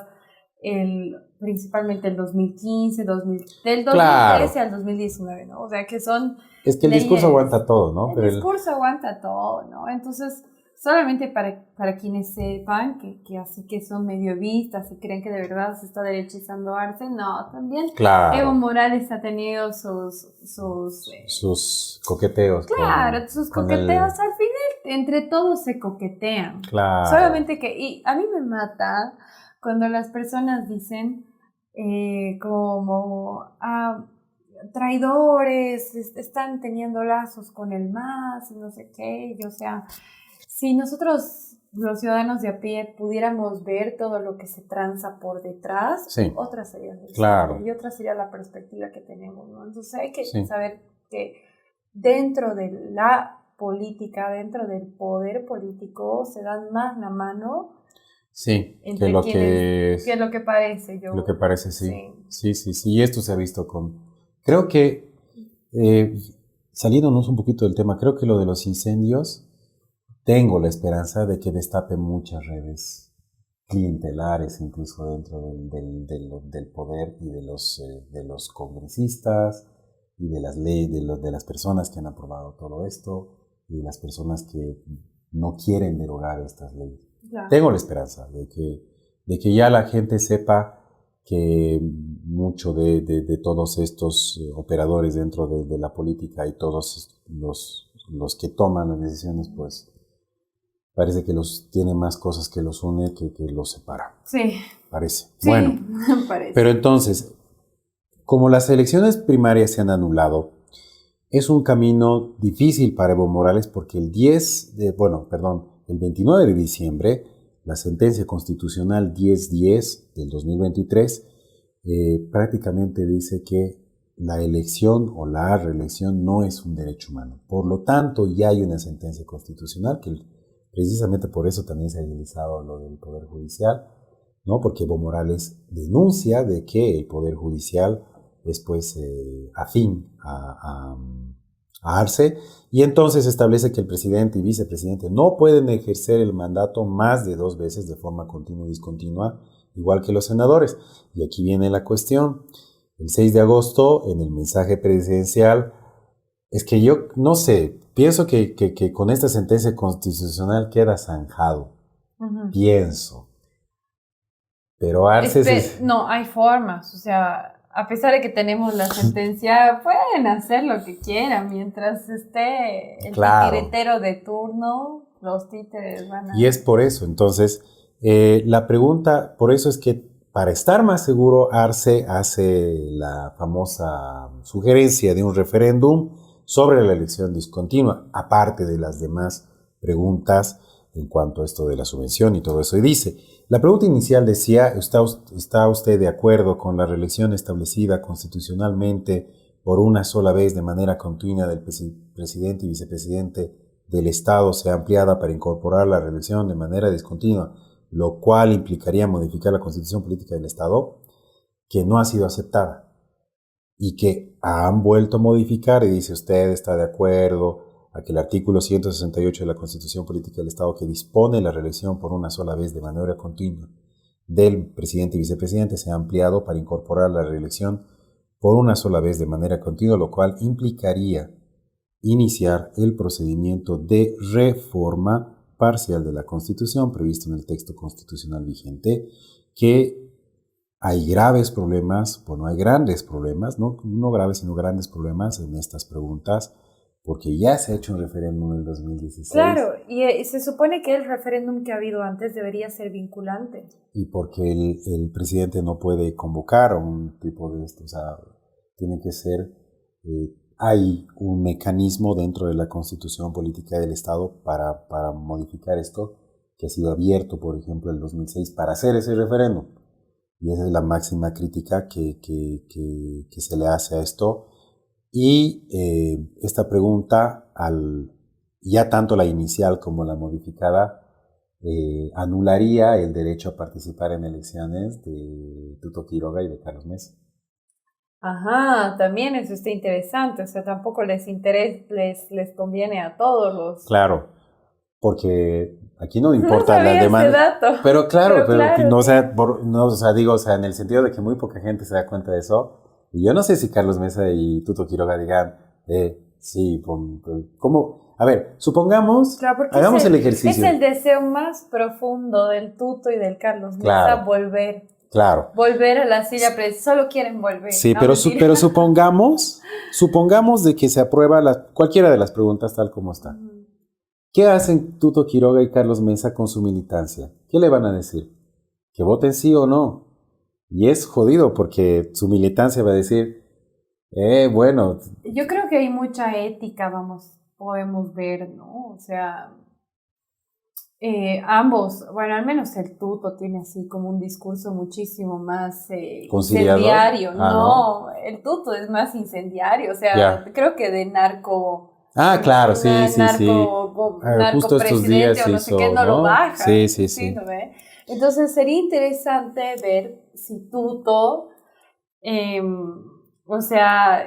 principalmente el 2015, del 2013 Claro. al 2019, ¿no? O sea, que son Es que el discurso leyes, aguanta todo, ¿no? el discurso aguanta todo, ¿no? Entonces, solamente para quienes sepan que así que son mediovistas y creen que de verdad se está derechizando Arce, no, también Evo Claro. Morales ha tenido Sus coqueteos claro, sus con coqueteos, al final entre todos se coquetean. Claro. Solamente y a mí me mata cuando las personas dicen como traidores, están teniendo lazos con el MAS y no sé qué, y, o sea, si nosotros los ciudadanos de a pie pudiéramos ver todo lo que se tranza por detrás, Sí. otra sería la Claro. historia y otra sería la perspectiva que tenemos, ¿no? Entonces hay que Sí. saber que dentro de la política, dentro del poder político, se dan más la mano Sí, entre que lo quienes, que lo que parece. Lo que parece, sí. Sí. Sí. Y esto se ha visto Creo que, saliéndonos un poquito del tema, creo que lo de los incendios, tengo la esperanza de que destape muchas redes clientelares, incluso dentro del poder y de los congresistas y de las leyes, de las personas que han aprobado todo esto y de las personas que no quieren derogar estas leyes. Claro. Tengo la esperanza de que ya la gente sepa que mucho de todos estos operadores dentro de la política y todos los que toman las decisiones, pues parece que tiene más cosas que los une que los separa. Sí. Parece. Sí, bueno, parece. Pero entonces, como las elecciones primarias se han anulado, es un camino difícil para Evo Morales porque el 29 de diciembre, la sentencia constitucional 1010 del 2023 prácticamente dice que la elección o la reelección no es un derecho humano. Por lo tanto, ya hay una sentencia constitucional que precisamente por eso también se ha realizado lo del Poder Judicial, ¿no? Porque Evo Morales denuncia de que el Poder Judicial es pues afín a Arce, y entonces establece que el presidente y vicepresidente no pueden ejercer el mandato más de 2 veces de forma continua y discontinua, igual que los senadores. Y aquí viene la cuestión. El 6 de agosto, en el mensaje presidencial, es que yo no sé, pienso que con esta sentencia constitucional queda zanjado. Uh-huh. Pienso. Pero Arce... No, hay formas, o sea, a pesar de que tenemos la sentencia, pueden hacer lo que quieran mientras esté el titiritero de turno, los títeres van a... Y es por eso, entonces, la pregunta, por eso es que para estar más seguro, Arce hace la famosa sugerencia de un referéndum sobre la elección discontinua, aparte de las demás preguntas en cuanto a esto de la subvención y todo eso. Y dice, la pregunta inicial decía, ¿está usted de acuerdo con la reelección establecida constitucionalmente por una sola vez de manera continua del presidente y vicepresidente del Estado sea ampliada para incorporar la reelección de manera discontinua, lo cual implicaría modificar la Constitución Política del Estado, que no ha sido aceptada y que han vuelto a modificar? Y dice, ¿usted está de acuerdo a que el artículo 168 de la Constitución Política del Estado, que dispone la reelección por una sola vez de manera continua del presidente y vicepresidente, sea ampliado para incorporar la reelección por una sola vez de manera continua, lo cual implicaría iniciar el procedimiento de reforma parcial de la Constitución previsto en el texto constitucional vigente, que Hay graves problemas, bueno, hay grandes problemas, no graves, sino grandes problemas en estas preguntas, porque ya se ha hecho un referéndum en el 2016. Claro, y se supone que el referéndum que ha habido antes debería ser vinculante. Y porque el presidente no puede convocar a un tipo de esto, o sea, tiene que ser, hay un mecanismo dentro de la Constitución Política del Estado para modificar esto, que ha sido abierto, por ejemplo, en el 2006 para hacer ese referéndum. Y esa es la máxima crítica que se le hace a esto. Y esta pregunta, ya tanto la inicial como la modificada, anularía el derecho a participar en elecciones de Tuto Quiroga y de Carlos Mesa. Ajá, también eso está interesante, o sea, tampoco les conviene a todos los... Claro, porque aquí no No importa sabía las ese demandas. dato. Pero claro, claro. no, o sea, digo, o sea, en el sentido de que muy poca gente se da cuenta de eso. Y yo no sé si Carlos Mesa y Tuto Quiroga digan, sí, ¿cómo? A ver, supongamos, Claro, porque hagamos el ejercicio. es el deseo más profundo del Tuto y del Carlos Mesa, Claro. volver. Claro. Volver a la silla presidencial, solo quieren volver. Sí, no, pero supongamos de que se aprueba cualquiera de las preguntas tal como está. ¿Qué hacen Tuto Quiroga y Carlos Mesa con su militancia? ¿Qué le van a decir? ¿Que voten sí o no? Y es jodido porque su militancia va a decir, bueno. Yo creo que hay mucha ética, podemos ver, ¿no? O sea, ambos, bueno, al menos el Tuto tiene así como un discurso muchísimo más incendiario. No, el Tuto es más incendiario, o sea, creo que de narco... claro, sí. Justo estos días o no sé qué, no lo baja. Sí. ¿No ve? Entonces sería interesante ver si Tuto, o sea,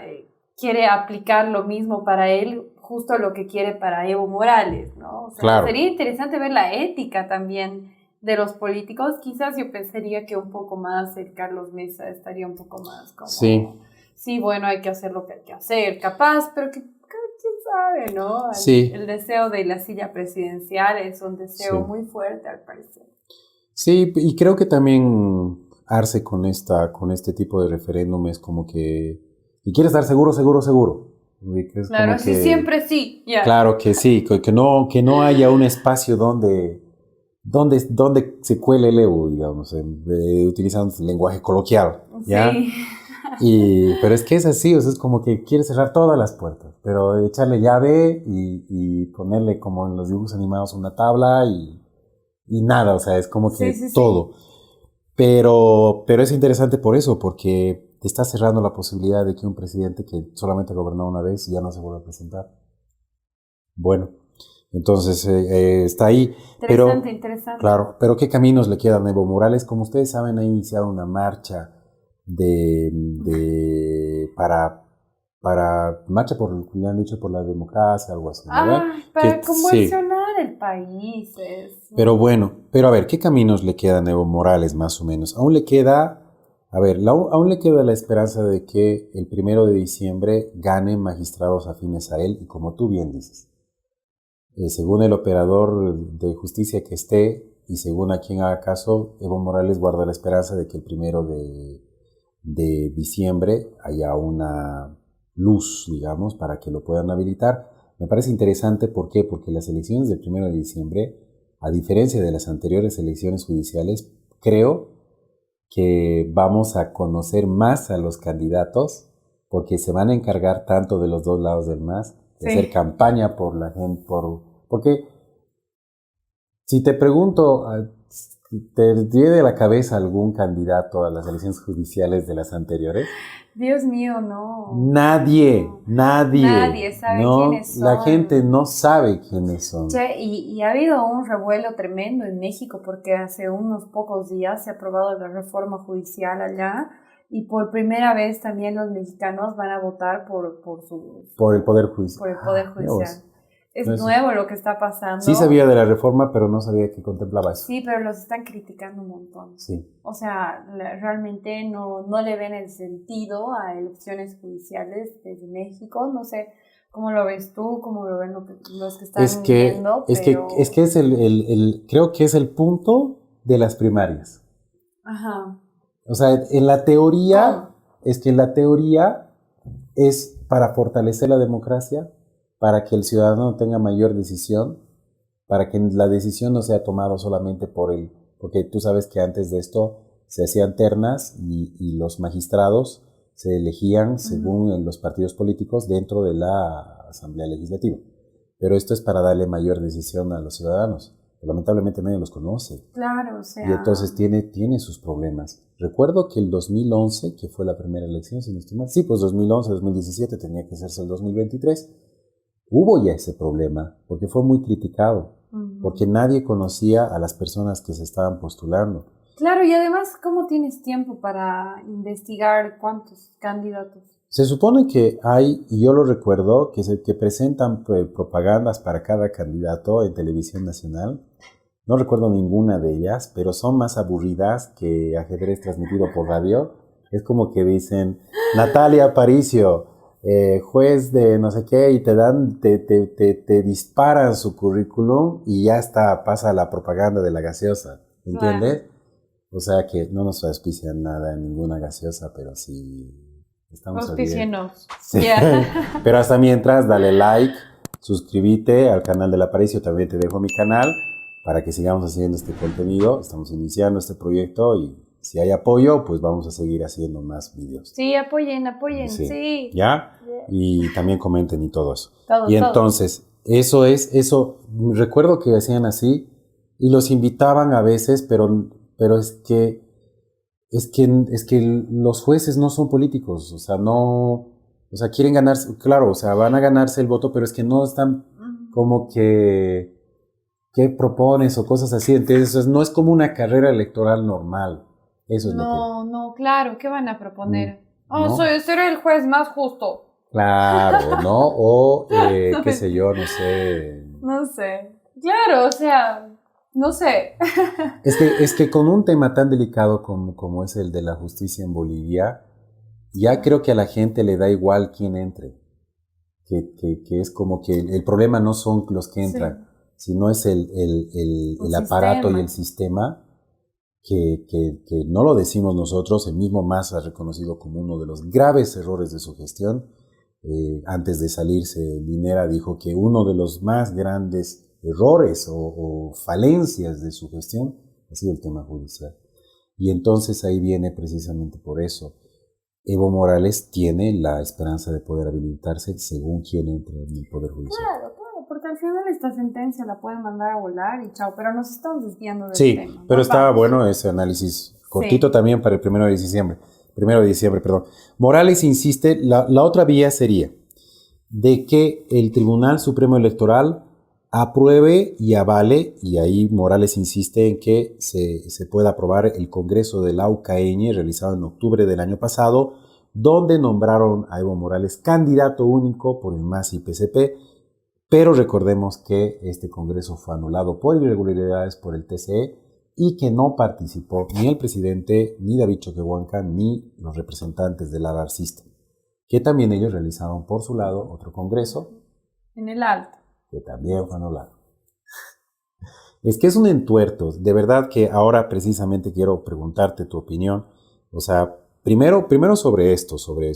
quiere aplicar lo mismo para él, justo lo que quiere para Evo Morales, ¿no? O sea, claro. Sería interesante ver la ética también de los políticos. Quizás yo pensaría que un poco más el Carlos Mesa estaría un poco más como... Sí, bueno, hay que hacer lo que hay que hacer, capaz, pero que quién sabe, ¿no? El deseo de la silla presidencial es un deseo muy fuerte, al parecer. Sí, y creo que también Arce con este tipo de referéndum es como que... Y quiere estar seguro. Es claro, como sí, siempre sí. Yeah. Claro que sí, que no haya un espacio donde se cuele el Evo, digamos, utilizando el lenguaje coloquial, ¿ya? Sí. Pero es que es así, o sea, es como que quiere cerrar todas las puertas, pero echarle llave y ponerle como en los dibujos animados una tabla y nada, o sea, es como que todo. Pero es interesante por eso, porque te está cerrando la posibilidad de que un presidente que solamente gobernó una vez ya no se vuelva a presentar. Bueno, entonces está ahí. Interesante. Claro, pero ¿qué caminos le quedan a Evo Morales? Como ustedes saben, ha iniciado una marcha para marcha le han dicho, por la democracia, algo así, ¿no? Para convulsionar el país. Pero bueno, a ver, ¿qué caminos le quedan a Evo Morales más o menos? Aún le queda la esperanza de que el 1 de diciembre gane magistrados afines a él, y como tú bien dices, según el operador de justicia que esté y según a quien haga caso, Evo Morales guarda la esperanza de que el 1 de diciembre haya una luz, digamos, para que lo puedan habilitar. Me parece interesante, ¿por qué? Porque las elecciones del 1 de diciembre, a diferencia de las anteriores elecciones judiciales, creo que vamos a conocer más a los candidatos, porque se van a encargar tanto de los dos lados del MAS de hacer campaña por la gente, porque si te pregunto, ¿te viene de la cabeza algún candidato a las elecciones judiciales de las anteriores? Dios mío, no. Nadie sabe quiénes son. La gente no sabe quiénes son. Y ha habido un revuelo tremendo en México porque hace unos pocos días se ha aprobado la reforma judicial allá y por primera vez también los mexicanos van a votar por el Poder Judicial. Es nuevo lo que está pasando. Sí sabía de la reforma, pero no sabía que contemplaba eso. Sí, pero los están criticando un montón. Sí. O sea, realmente no le ven el sentido a elecciones judiciales desde México. No sé cómo lo ves tú, cómo lo ven los que están viendo. Es que creo que es el punto de las primarias. Ajá. O sea, en la teoría, ¿Cómo? es que en la teoría es para fortalecer la democracia, para que el ciudadano tenga mayor decisión, para que la decisión no sea tomada solamente por él, porque tú sabes que antes de esto se hacían ternas y los magistrados se elegían según los partidos políticos dentro de la Asamblea Legislativa. Pero esto es para darle mayor decisión a los ciudadanos. Lamentablemente nadie los conoce. Claro, o Y sea, entonces tiene sus problemas. Recuerdo que el 2011, que fue la primera elección, si no estoy mal, sí, pues 2011, 2017, tenía que hacerse el 2023, hubo ya ese problema, porque fue muy criticado, porque nadie conocía a las personas que se estaban postulando. claro, y además, ¿cómo tienes tiempo para investigar cuántos candidatos? Se supone que hay, y yo lo recuerdo, que presentan propagandas para cada candidato en televisión nacional. No recuerdo ninguna de ellas, pero son más aburridas que ajedrez transmitido por radio. Es como que dicen, Natalia Aparicio, juez de no sé qué, y te disparan su currículum y ya está, pasa la propaganda de la gaseosa, ¿entiendes? Claro. O sea que no nos auspician nada, ninguna gaseosa, pero sí estamos a bien. Auspícienos. Sí. Ya. Pero hasta mientras, dale like, suscríbete al canal del Aparicio, también te dejo mi canal para que sigamos haciendo este contenido. Estamos iniciando este proyecto y si hay apoyo, pues vamos a seguir haciendo más videos. Sí, apoyen, apoyen, Sí. sí. ¿Ya? Yeah. Y también comenten y todo eso. Todo, Y todo. entonces, eso, recuerdo que hacían así y los invitaban a veces, pero es que los jueces no son políticos, o sea, no, o sea, quieren ganarse, claro, o sea, van a ganarse el voto, pero es que no están como que, ¿qué propones o cosas así? Entonces, no es como una carrera electoral normal, eso es lo que... No, no, claro, ¿qué van a proponer? Oh, ¿no? seré el juez más justo. Claro, ¿no? O, qué sé yo, no sé. No sé. Claro, o sea, no sé. Es que con un tema tan delicado como es el de la justicia en Bolivia, ya creo que a la gente le da igual quién entre. Que es como que el problema no son los que entran, sino es el aparato y el sistema que no lo decimos nosotros, el mismo Massa ha reconocido como uno de los graves errores de su gestión. Antes de salirse, Linera dijo que uno de los más grandes errores o falencias de su gestión ha sido el tema judicial. Y entonces ahí viene precisamente por eso. Evo Morales tiene la esperanza de poder habilitarse según quien entre en el Poder Judicial. Claro, claro, porque al final esta sentencia la pueden mandar a volar y chao, pero nos estamos desviando del Sí, tema. pero Nos estaba vamos. bueno ese análisis cortito Sí. también para el 1 de diciembre. 1 de diciembre, perdón. Morales insiste, la otra vía sería de que el Tribunal Supremo Electoral apruebe y avale, y ahí Morales insiste en que se pueda aprobar el Congreso de la UCAeñe realizado en octubre del año pasado, donde nombraron a Evo Morales candidato único por el MAS y PCP, pero recordemos que este Congreso fue anulado por irregularidades por el TCE y que no participó ni el presidente, ni David Choquehuanca, ni los representantes del Radar System, que también ellos realizaron por su lado otro Congreso En el alto. que también fue anulado. Es que es un entuerto, de verdad que ahora precisamente quiero preguntarte tu opinión, o sea, primero sobre esto, sobre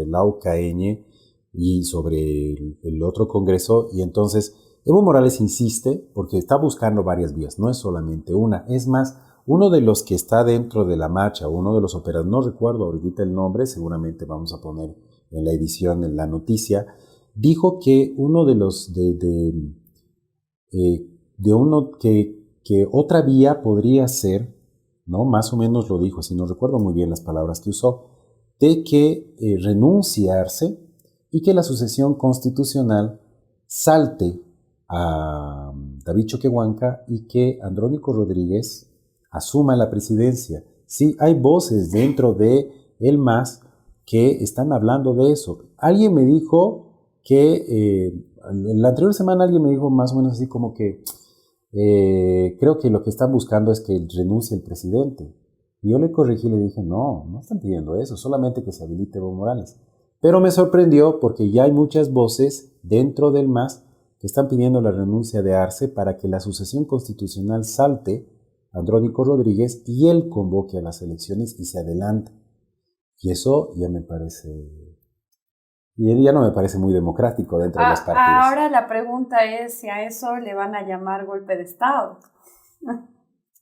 la UCAeñe y sobre el otro Congreso, y entonces Evo Morales insiste porque está buscando varias vías, no es solamente una, es más, uno de los que está dentro de la marcha, uno de los operadores, no recuerdo ahorita el nombre, seguramente vamos a poner en la edición, en la noticia, dijo que uno de los que otra vía podría ser, ¿no? Más o menos lo dijo, si no recuerdo muy bien las palabras que usó, de que renunciarse y que la sucesión constitucional salte a David Choquehuanca y que Andrónico Rodríguez asuma la presidencia. Sí, hay voces dentro de el MAS que están hablando de eso. Alguien me dijo que, la anterior semana alguien me dijo más o menos así como que creo que lo que están buscando es que renuncie el presidente. Y yo le corregí y le dije, no están pidiendo eso, solamente que se habilite Evo Morales. Pero me sorprendió porque ya hay muchas voces dentro del MAS que están pidiendo la renuncia de Arce para que la sucesión constitucional salte Andrónico Rodríguez y él convoque a las elecciones y se adelante. Y eso ya me parece, y él ya no me parece muy democrático dentro de los partidos. Ahora la pregunta es si a eso le van a llamar golpe de Estado.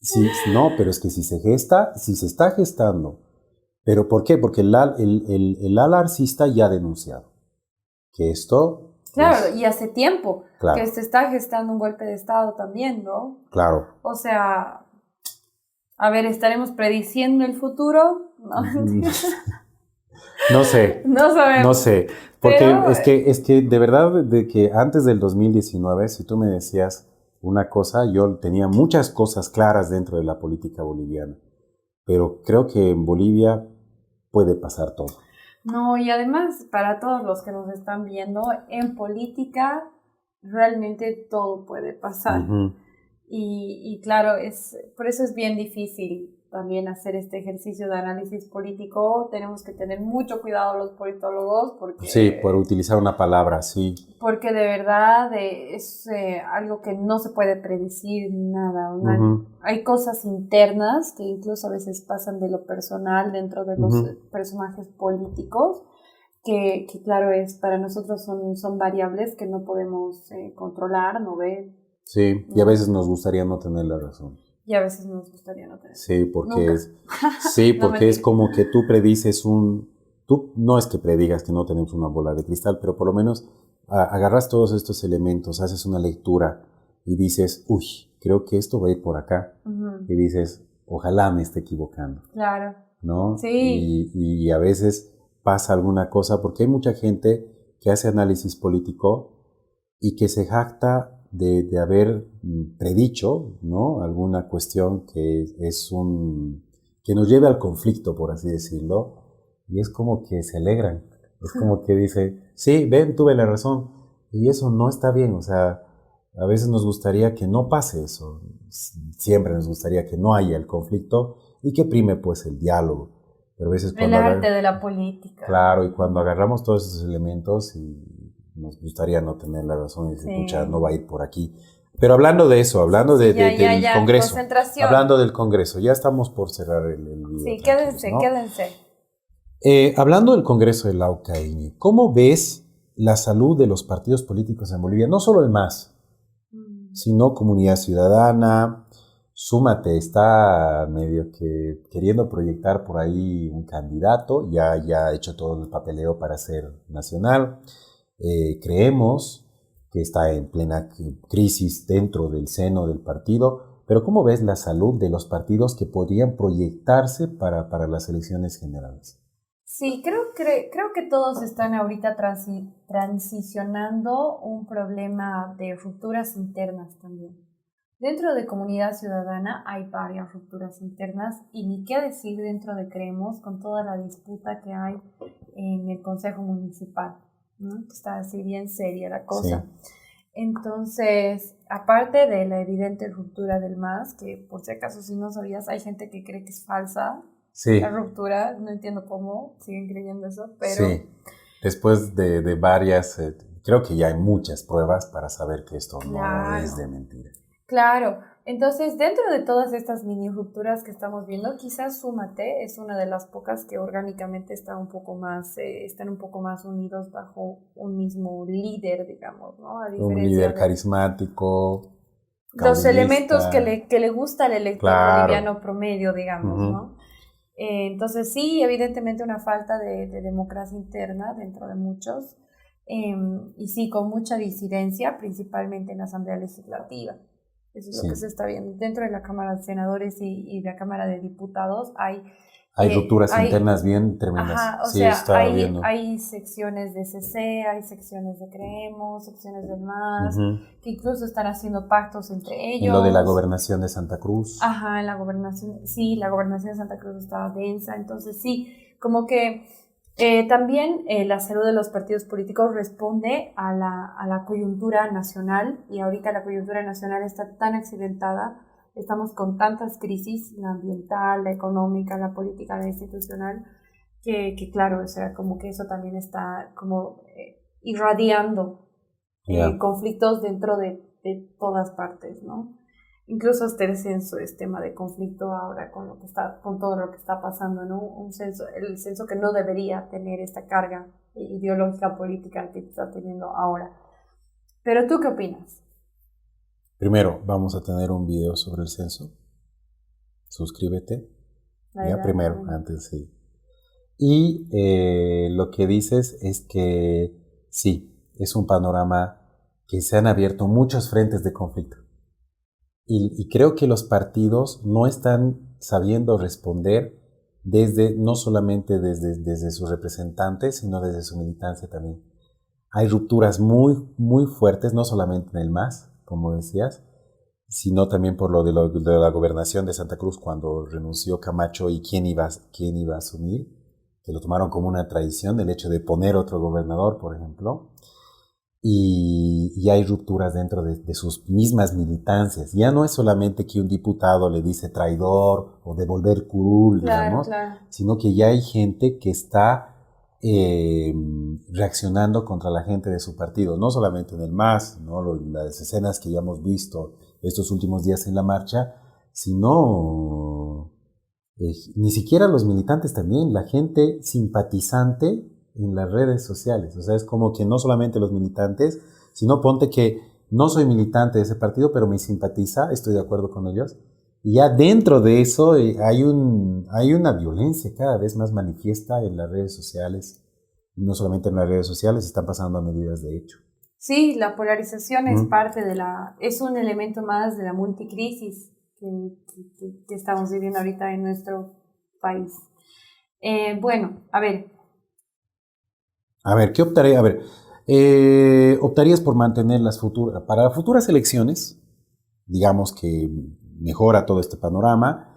Sí, no, pero es que si se está gestando, ¿pero por qué? Porque el ala arcista ya ha denunciado que esto... Claro, y hace tiempo claro, que se está gestando un golpe de Estado también, ¿no? claro. O sea, a ver, ¿estaremos prediciendo el futuro? No, No sé, no sabemos. no sé, porque Pero, es que de verdad de que antes del 2019, si tú me decías una cosa, yo tenía muchas cosas claras dentro de la política boliviana, pero creo que en Bolivia puede pasar todo. no, y además, para todos los que nos están viendo, en política realmente todo puede pasar. Uh-huh. Y claro, por eso es bien difícil también hacer este ejercicio de análisis político. Tenemos que tener mucho cuidado los politólogos Sí, por utilizar una palabra, sí. porque de verdad es algo que no se puede predecir nada. Uh-huh. Hay cosas internas que incluso a veces pasan de lo personal dentro de los Uh-huh. personajes políticos. Que claro, para nosotros son variables que no podemos controlar, no ver. Sí, y a veces nos gustaría no tener la razón. Y a veces nos gustaría no tener. Sí, porque Nunca. sí, No, porque es mentira. como que tú predices tú no es que predigas que no tenemos una bola de cristal, pero por lo menos agarras todos estos elementos, haces una lectura y dices, uy, creo que esto va a ir por acá. Uh-huh. Y dices, ojalá me esté equivocando. Claro. ¿No? Sí. Y a veces pasa alguna cosa, porque hay mucha gente que hace análisis político y que se jacta de haber predicho, ¿no? Alguna cuestión que que nos lleve al conflicto, por así decirlo, y es como que se alegran, es como que dice, sí, ven, tuve la razón, y eso no está bien, o sea, a veces nos gustaría que no pase eso, siempre nos gustaría que no haya el conflicto y que prime pues el diálogo, pero a veces El arte de la política. Claro, y cuando agarramos todos esos elementos y nos gustaría no tener la razón y decir, Sí. pucha, no va a ir por aquí. Pero hablando de eso, hablando del Congreso, concentración. hablando del Congreso, ya estamos por cerrar el video. Sí, quédense, ¿no? Quédense. Hablando del Congreso de Lauca, Iñi, ¿cómo ves la salud de los partidos políticos en Bolivia? No solo el MAS, sino Comunidad Ciudadana, Súmate está medio que queriendo proyectar por ahí un candidato, ya ha hecho todo el papeleo para ser nacional. Creemos que está en plena crisis dentro del seno del partido, pero ¿cómo ves la salud de los partidos que podrían proyectarse para las elecciones generales? Sí, creo que todos están ahorita transicionando un problema de rupturas internas también. Dentro de Comunidad Ciudadana hay varias rupturas internas y ni qué decir dentro de Creemos con toda la disputa que hay en el Consejo Municipal, ¿no? Está así bien seria la cosa. Sí. Entonces, aparte de la evidente ruptura del MAS, que por si acaso si no sabías, hay gente que cree que es falsa. Sí. La ruptura, no entiendo cómo siguen creyendo eso, pero... Sí, después de varias, creo que ya hay muchas pruebas para saber que esto no es de mentira. Claro, entonces dentro de todas estas mini rupturas que estamos viendo, quizás Súmate es una de las pocas que orgánicamente están un poco más unidos bajo un mismo líder, digamos, ¿no? A diferencia un líder carismático. Los elementos que le gusta al elector boliviano promedio, digamos, ¿no? Entonces sí, evidentemente una falta de democracia interna dentro de muchos, y sí, con mucha disidencia, principalmente en la Asamblea Legislativa. Eso es lo que se está viendo. Dentro de la Cámara de Senadores y la Cámara de Diputados hay rupturas internas bien tremendas. Ajá, o sea, hay secciones de CC, hay secciones de Creemos, secciones del MAS, que incluso están haciendo pactos entre ellos. En lo de la gobernación de Santa Cruz. Ajá, en la gobernación, sí, la gobernación de Santa Cruz estaba densa, entonces sí, como que también la salud de los partidos políticos responde a la coyuntura nacional, y ahorita la coyuntura nacional está tan accidentada. Estamos con tantas crisis, la ambiental, la económica, la política, la institucional, que claro, o sea, como que eso también está como irradiando conflictos dentro de todas partes, ¿no? Incluso hasta el censo es tema de conflicto ahora con lo que está, con todo lo que está pasando, ¿no? Un censo, el censo que no debería tener esta carga ideológica política que está teniendo ahora. Pero ¿tú qué opinas? Primero, vamos a tener un video sobre el censo. Suscríbete. La Ya verdad, primero, antes sí. Y lo que dices es que sí, es un panorama que se han abierto muchos frentes de conflicto. Y creo que los partidos no están sabiendo responder desde, no solamente desde sus representantes, sino desde su militancia también. Hay rupturas muy fuertes, no solamente en el MAS, como decías, sino también por de la gobernación de Santa Cruz cuando renunció Camacho y quién iba a asumir, que lo tomaron como una tradición, el hecho de poner otro gobernador, por ejemplo. Y hay rupturas dentro de sus mismas militancias. Ya no es solamente que un diputado le dice traidor o devolver curul, digamos, claro. sino que ya hay gente que está reaccionando contra la gente de su partido, no solamente en el MAS, ¿no? Las escenas que ya hemos visto estos últimos días en la marcha, sino ni siquiera los militantes también, la gente simpatizante en las redes sociales. O sea, es como que no solamente los militantes, sino ponte que no soy militante de ese partido, pero me simpatiza, estoy de acuerdo con ellos. Y ya dentro de eso hay una violencia cada vez más manifiesta en las redes sociales. Y no solamente en las redes sociales, están pasando a medidas de hecho. Sí, la polarización es parte es un elemento más de la multicrisis que estamos viviendo ahorita en nuestro país. Bueno, a ver. A ver, ¿qué optaría? A ver, ¿optarías por mantener para las futuras elecciones? Digamos que mejora todo este panorama.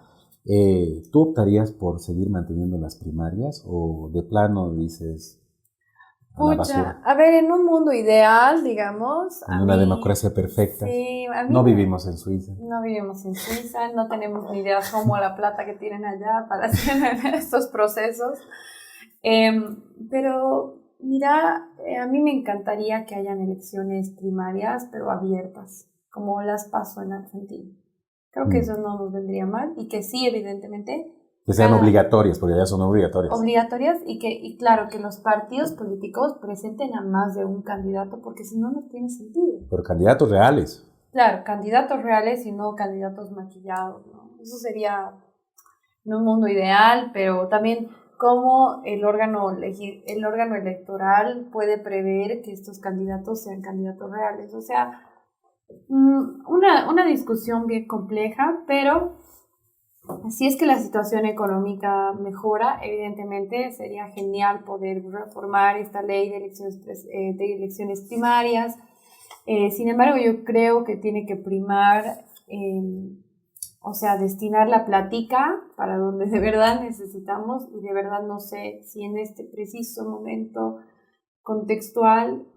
¿Tú optarías por seguir manteniendo las primarias o de plano dices a la basura? A ver, en un mundo ideal, digamos, En una democracia perfecta. sí, no vivimos en Suiza. No vivimos en Suiza, no tenemos ni idea cómo la plata que tienen allá para hacer estos procesos. Pero mira, a mí me encantaría que hayan elecciones primarias, pero abiertas, como las pasó en Argentina. Creo que eso no nos vendría mal y que sí, evidentemente. Que sean obligatorias, porque ya son obligatorias. Obligatorias y claro, que los partidos políticos presenten a más de un candidato, porque si no, no tiene sentido. Pero candidatos reales. Claro, candidatos reales y no candidatos maquillados, ¿no? Eso sería en un mundo ideal, pero también cómo el órgano electoral puede prever que estos candidatos sean candidatos reales. O sea, una discusión bien compleja, pero si es que la situación económica mejora, evidentemente sería genial poder reformar esta ley de elecciones primarias. Sin embargo, yo creo que tiene que primar, o sea, destinar la platica para donde de verdad necesitamos y de verdad no sé si en este preciso momento contextual,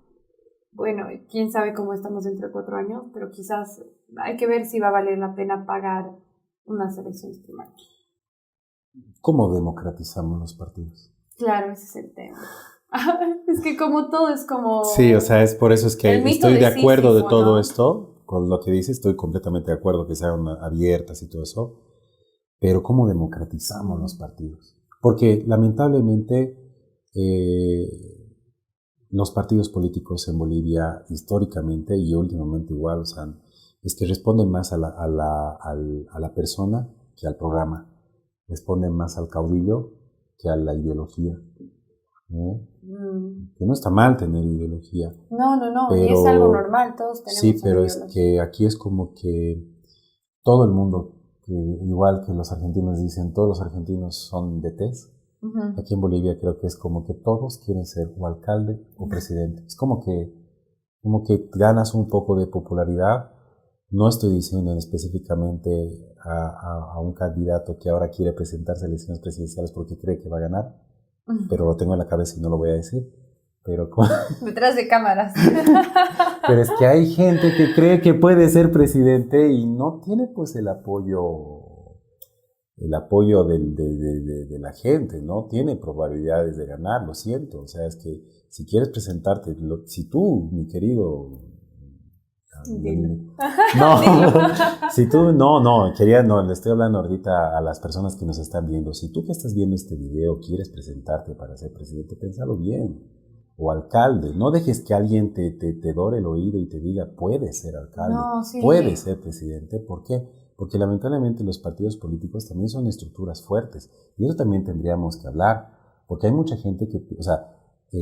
bueno, quién sabe cómo estamos dentro de 4 años, pero quizás hay que ver si va a valer la pena pagar unas elecciones primarias. ¿Cómo democratizamos los partidos? Claro, ese es el tema. Es que como todo es como... Sí, o sea, es por eso es que estoy de acuerdo de todo esto, con lo que dices, estoy completamente de acuerdo que sean abiertas y todo eso, pero ¿cómo democratizamos los partidos? Porque lamentablemente los partidos políticos en Bolivia históricamente y últimamente igual, o sea, es que responden más a la persona que al programa, responden más al caudillo que a la ideología. Que no está mal tener ideología. No, pero, y es algo normal, todos tenemos sí, pero es que aquí es como que todo el mundo, igual que los argentinos dicen, todos los argentinos son de tez. Aquí en Bolivia creo que es como que todos quieren ser o alcalde o presidente. Es como que ganas un poco de popularidad. No estoy diciendo específicamente a un candidato que ahora quiere presentarse a elecciones presidenciales porque cree que va a ganar, pero lo tengo en la cabeza y no lo voy a decir. Pero detrás de cámaras. Pero es que hay gente que cree que puede ser presidente y no tiene pues el apoyo de la gente, no tiene probabilidades de ganar, lo siento. O sea, es que si quieres presentarte, si tú, mi querido Dilo. No, Dilo. si tú, no, le estoy hablando ahorita a las personas que nos están viendo. Si tú que estás viendo este video quieres presentarte para ser presidente, pénsalo bien. O alcalde, no dejes que alguien te dore el oído y te diga, puedes ser alcalde, No, sí. puedes ser presidente. ¿Por qué? Porque lamentablemente los partidos políticos también son estructuras fuertes. Y eso también tendríamos que hablar. Porque hay mucha gente que, o sea,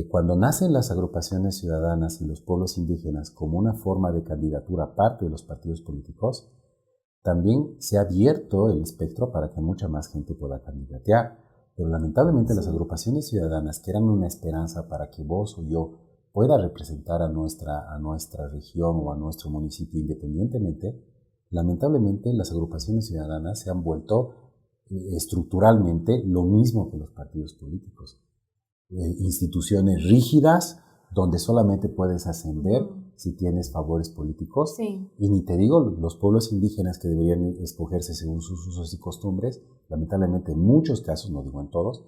cuando nacen las agrupaciones ciudadanas y los pueblos indígenas como una forma de candidatura aparte de los partidos políticos, también se ha abierto el espectro para que mucha más gente pueda candidatear. Pero lamentablemente las agrupaciones ciudadanas, que eran una esperanza para que vos o yo pueda representar a nuestra región o a nuestro municipio independientemente, lamentablemente las agrupaciones ciudadanas se han vuelto estructuralmente lo mismo que los partidos políticos. Instituciones rígidas donde solamente puedes ascender si tienes favores políticos. Sí. Y ni te digo los pueblos indígenas que deberían escogerse según sus usos y costumbres, lamentablemente en muchos casos, no digo en todos,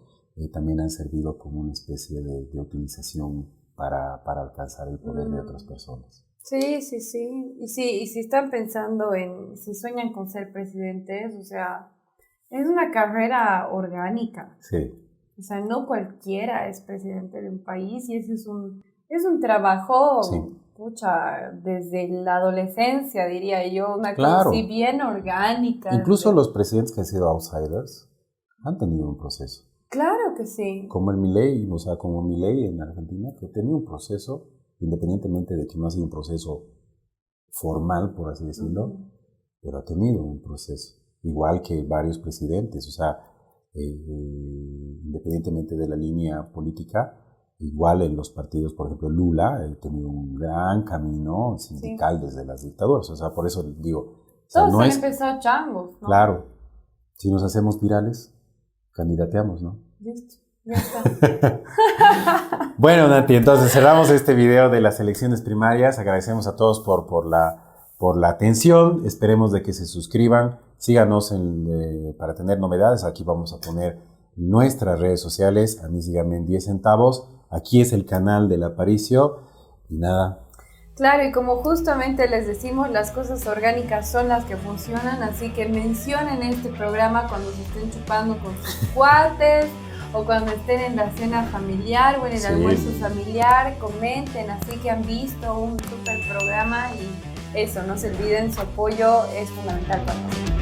también han servido como una especie de utilización para alcanzar el poder de otras personas. Sí. Y si están pensando si sueñan con ser presidentes, o sea, es una carrera orgánica. Sí. O sea, no cualquiera es presidente de un país y ese es un trabajo, Sí. pucha, desde la adolescencia, diría yo, una Claro. cosa así bien orgánica. Incluso los presidentes que han sido outsiders han tenido un proceso. Claro que sí. Como el Milei, o sea, como Milei en Argentina, que tenía un proceso, independientemente de que no ha sido un proceso formal, por así decirlo, pero ha tenido un proceso. Igual que varios presidentes, o sea, independientemente de la línea política, igual en los partidos, por ejemplo, Lula ha tenido un gran camino sindical desde las dictaduras, o sea, por eso digo, o sea, Todos no han es empezado changos, ¿no? claro, si nos hacemos virales, candidateamos, ¿no? Listo, ya está. Bueno, Nati, entonces cerramos este video de las elecciones primarias. Agradecemos a todos por la atención. Esperemos de que se suscriban. Síganos para tener novedades. Aquí vamos a poner nuestras redes sociales. A mí síganme en 10 centavos. Aquí es el canal del Aparicio. Y nada. Claro, y como justamente les decimos, las cosas orgánicas son las que funcionan, así que mencionen este programa cuando se estén chupando con sus cuates o cuando estén en la cena familiar o en el almuerzo familiar, comenten así que han visto un super programa y eso, no se olviden, su apoyo es fundamental para nosotros.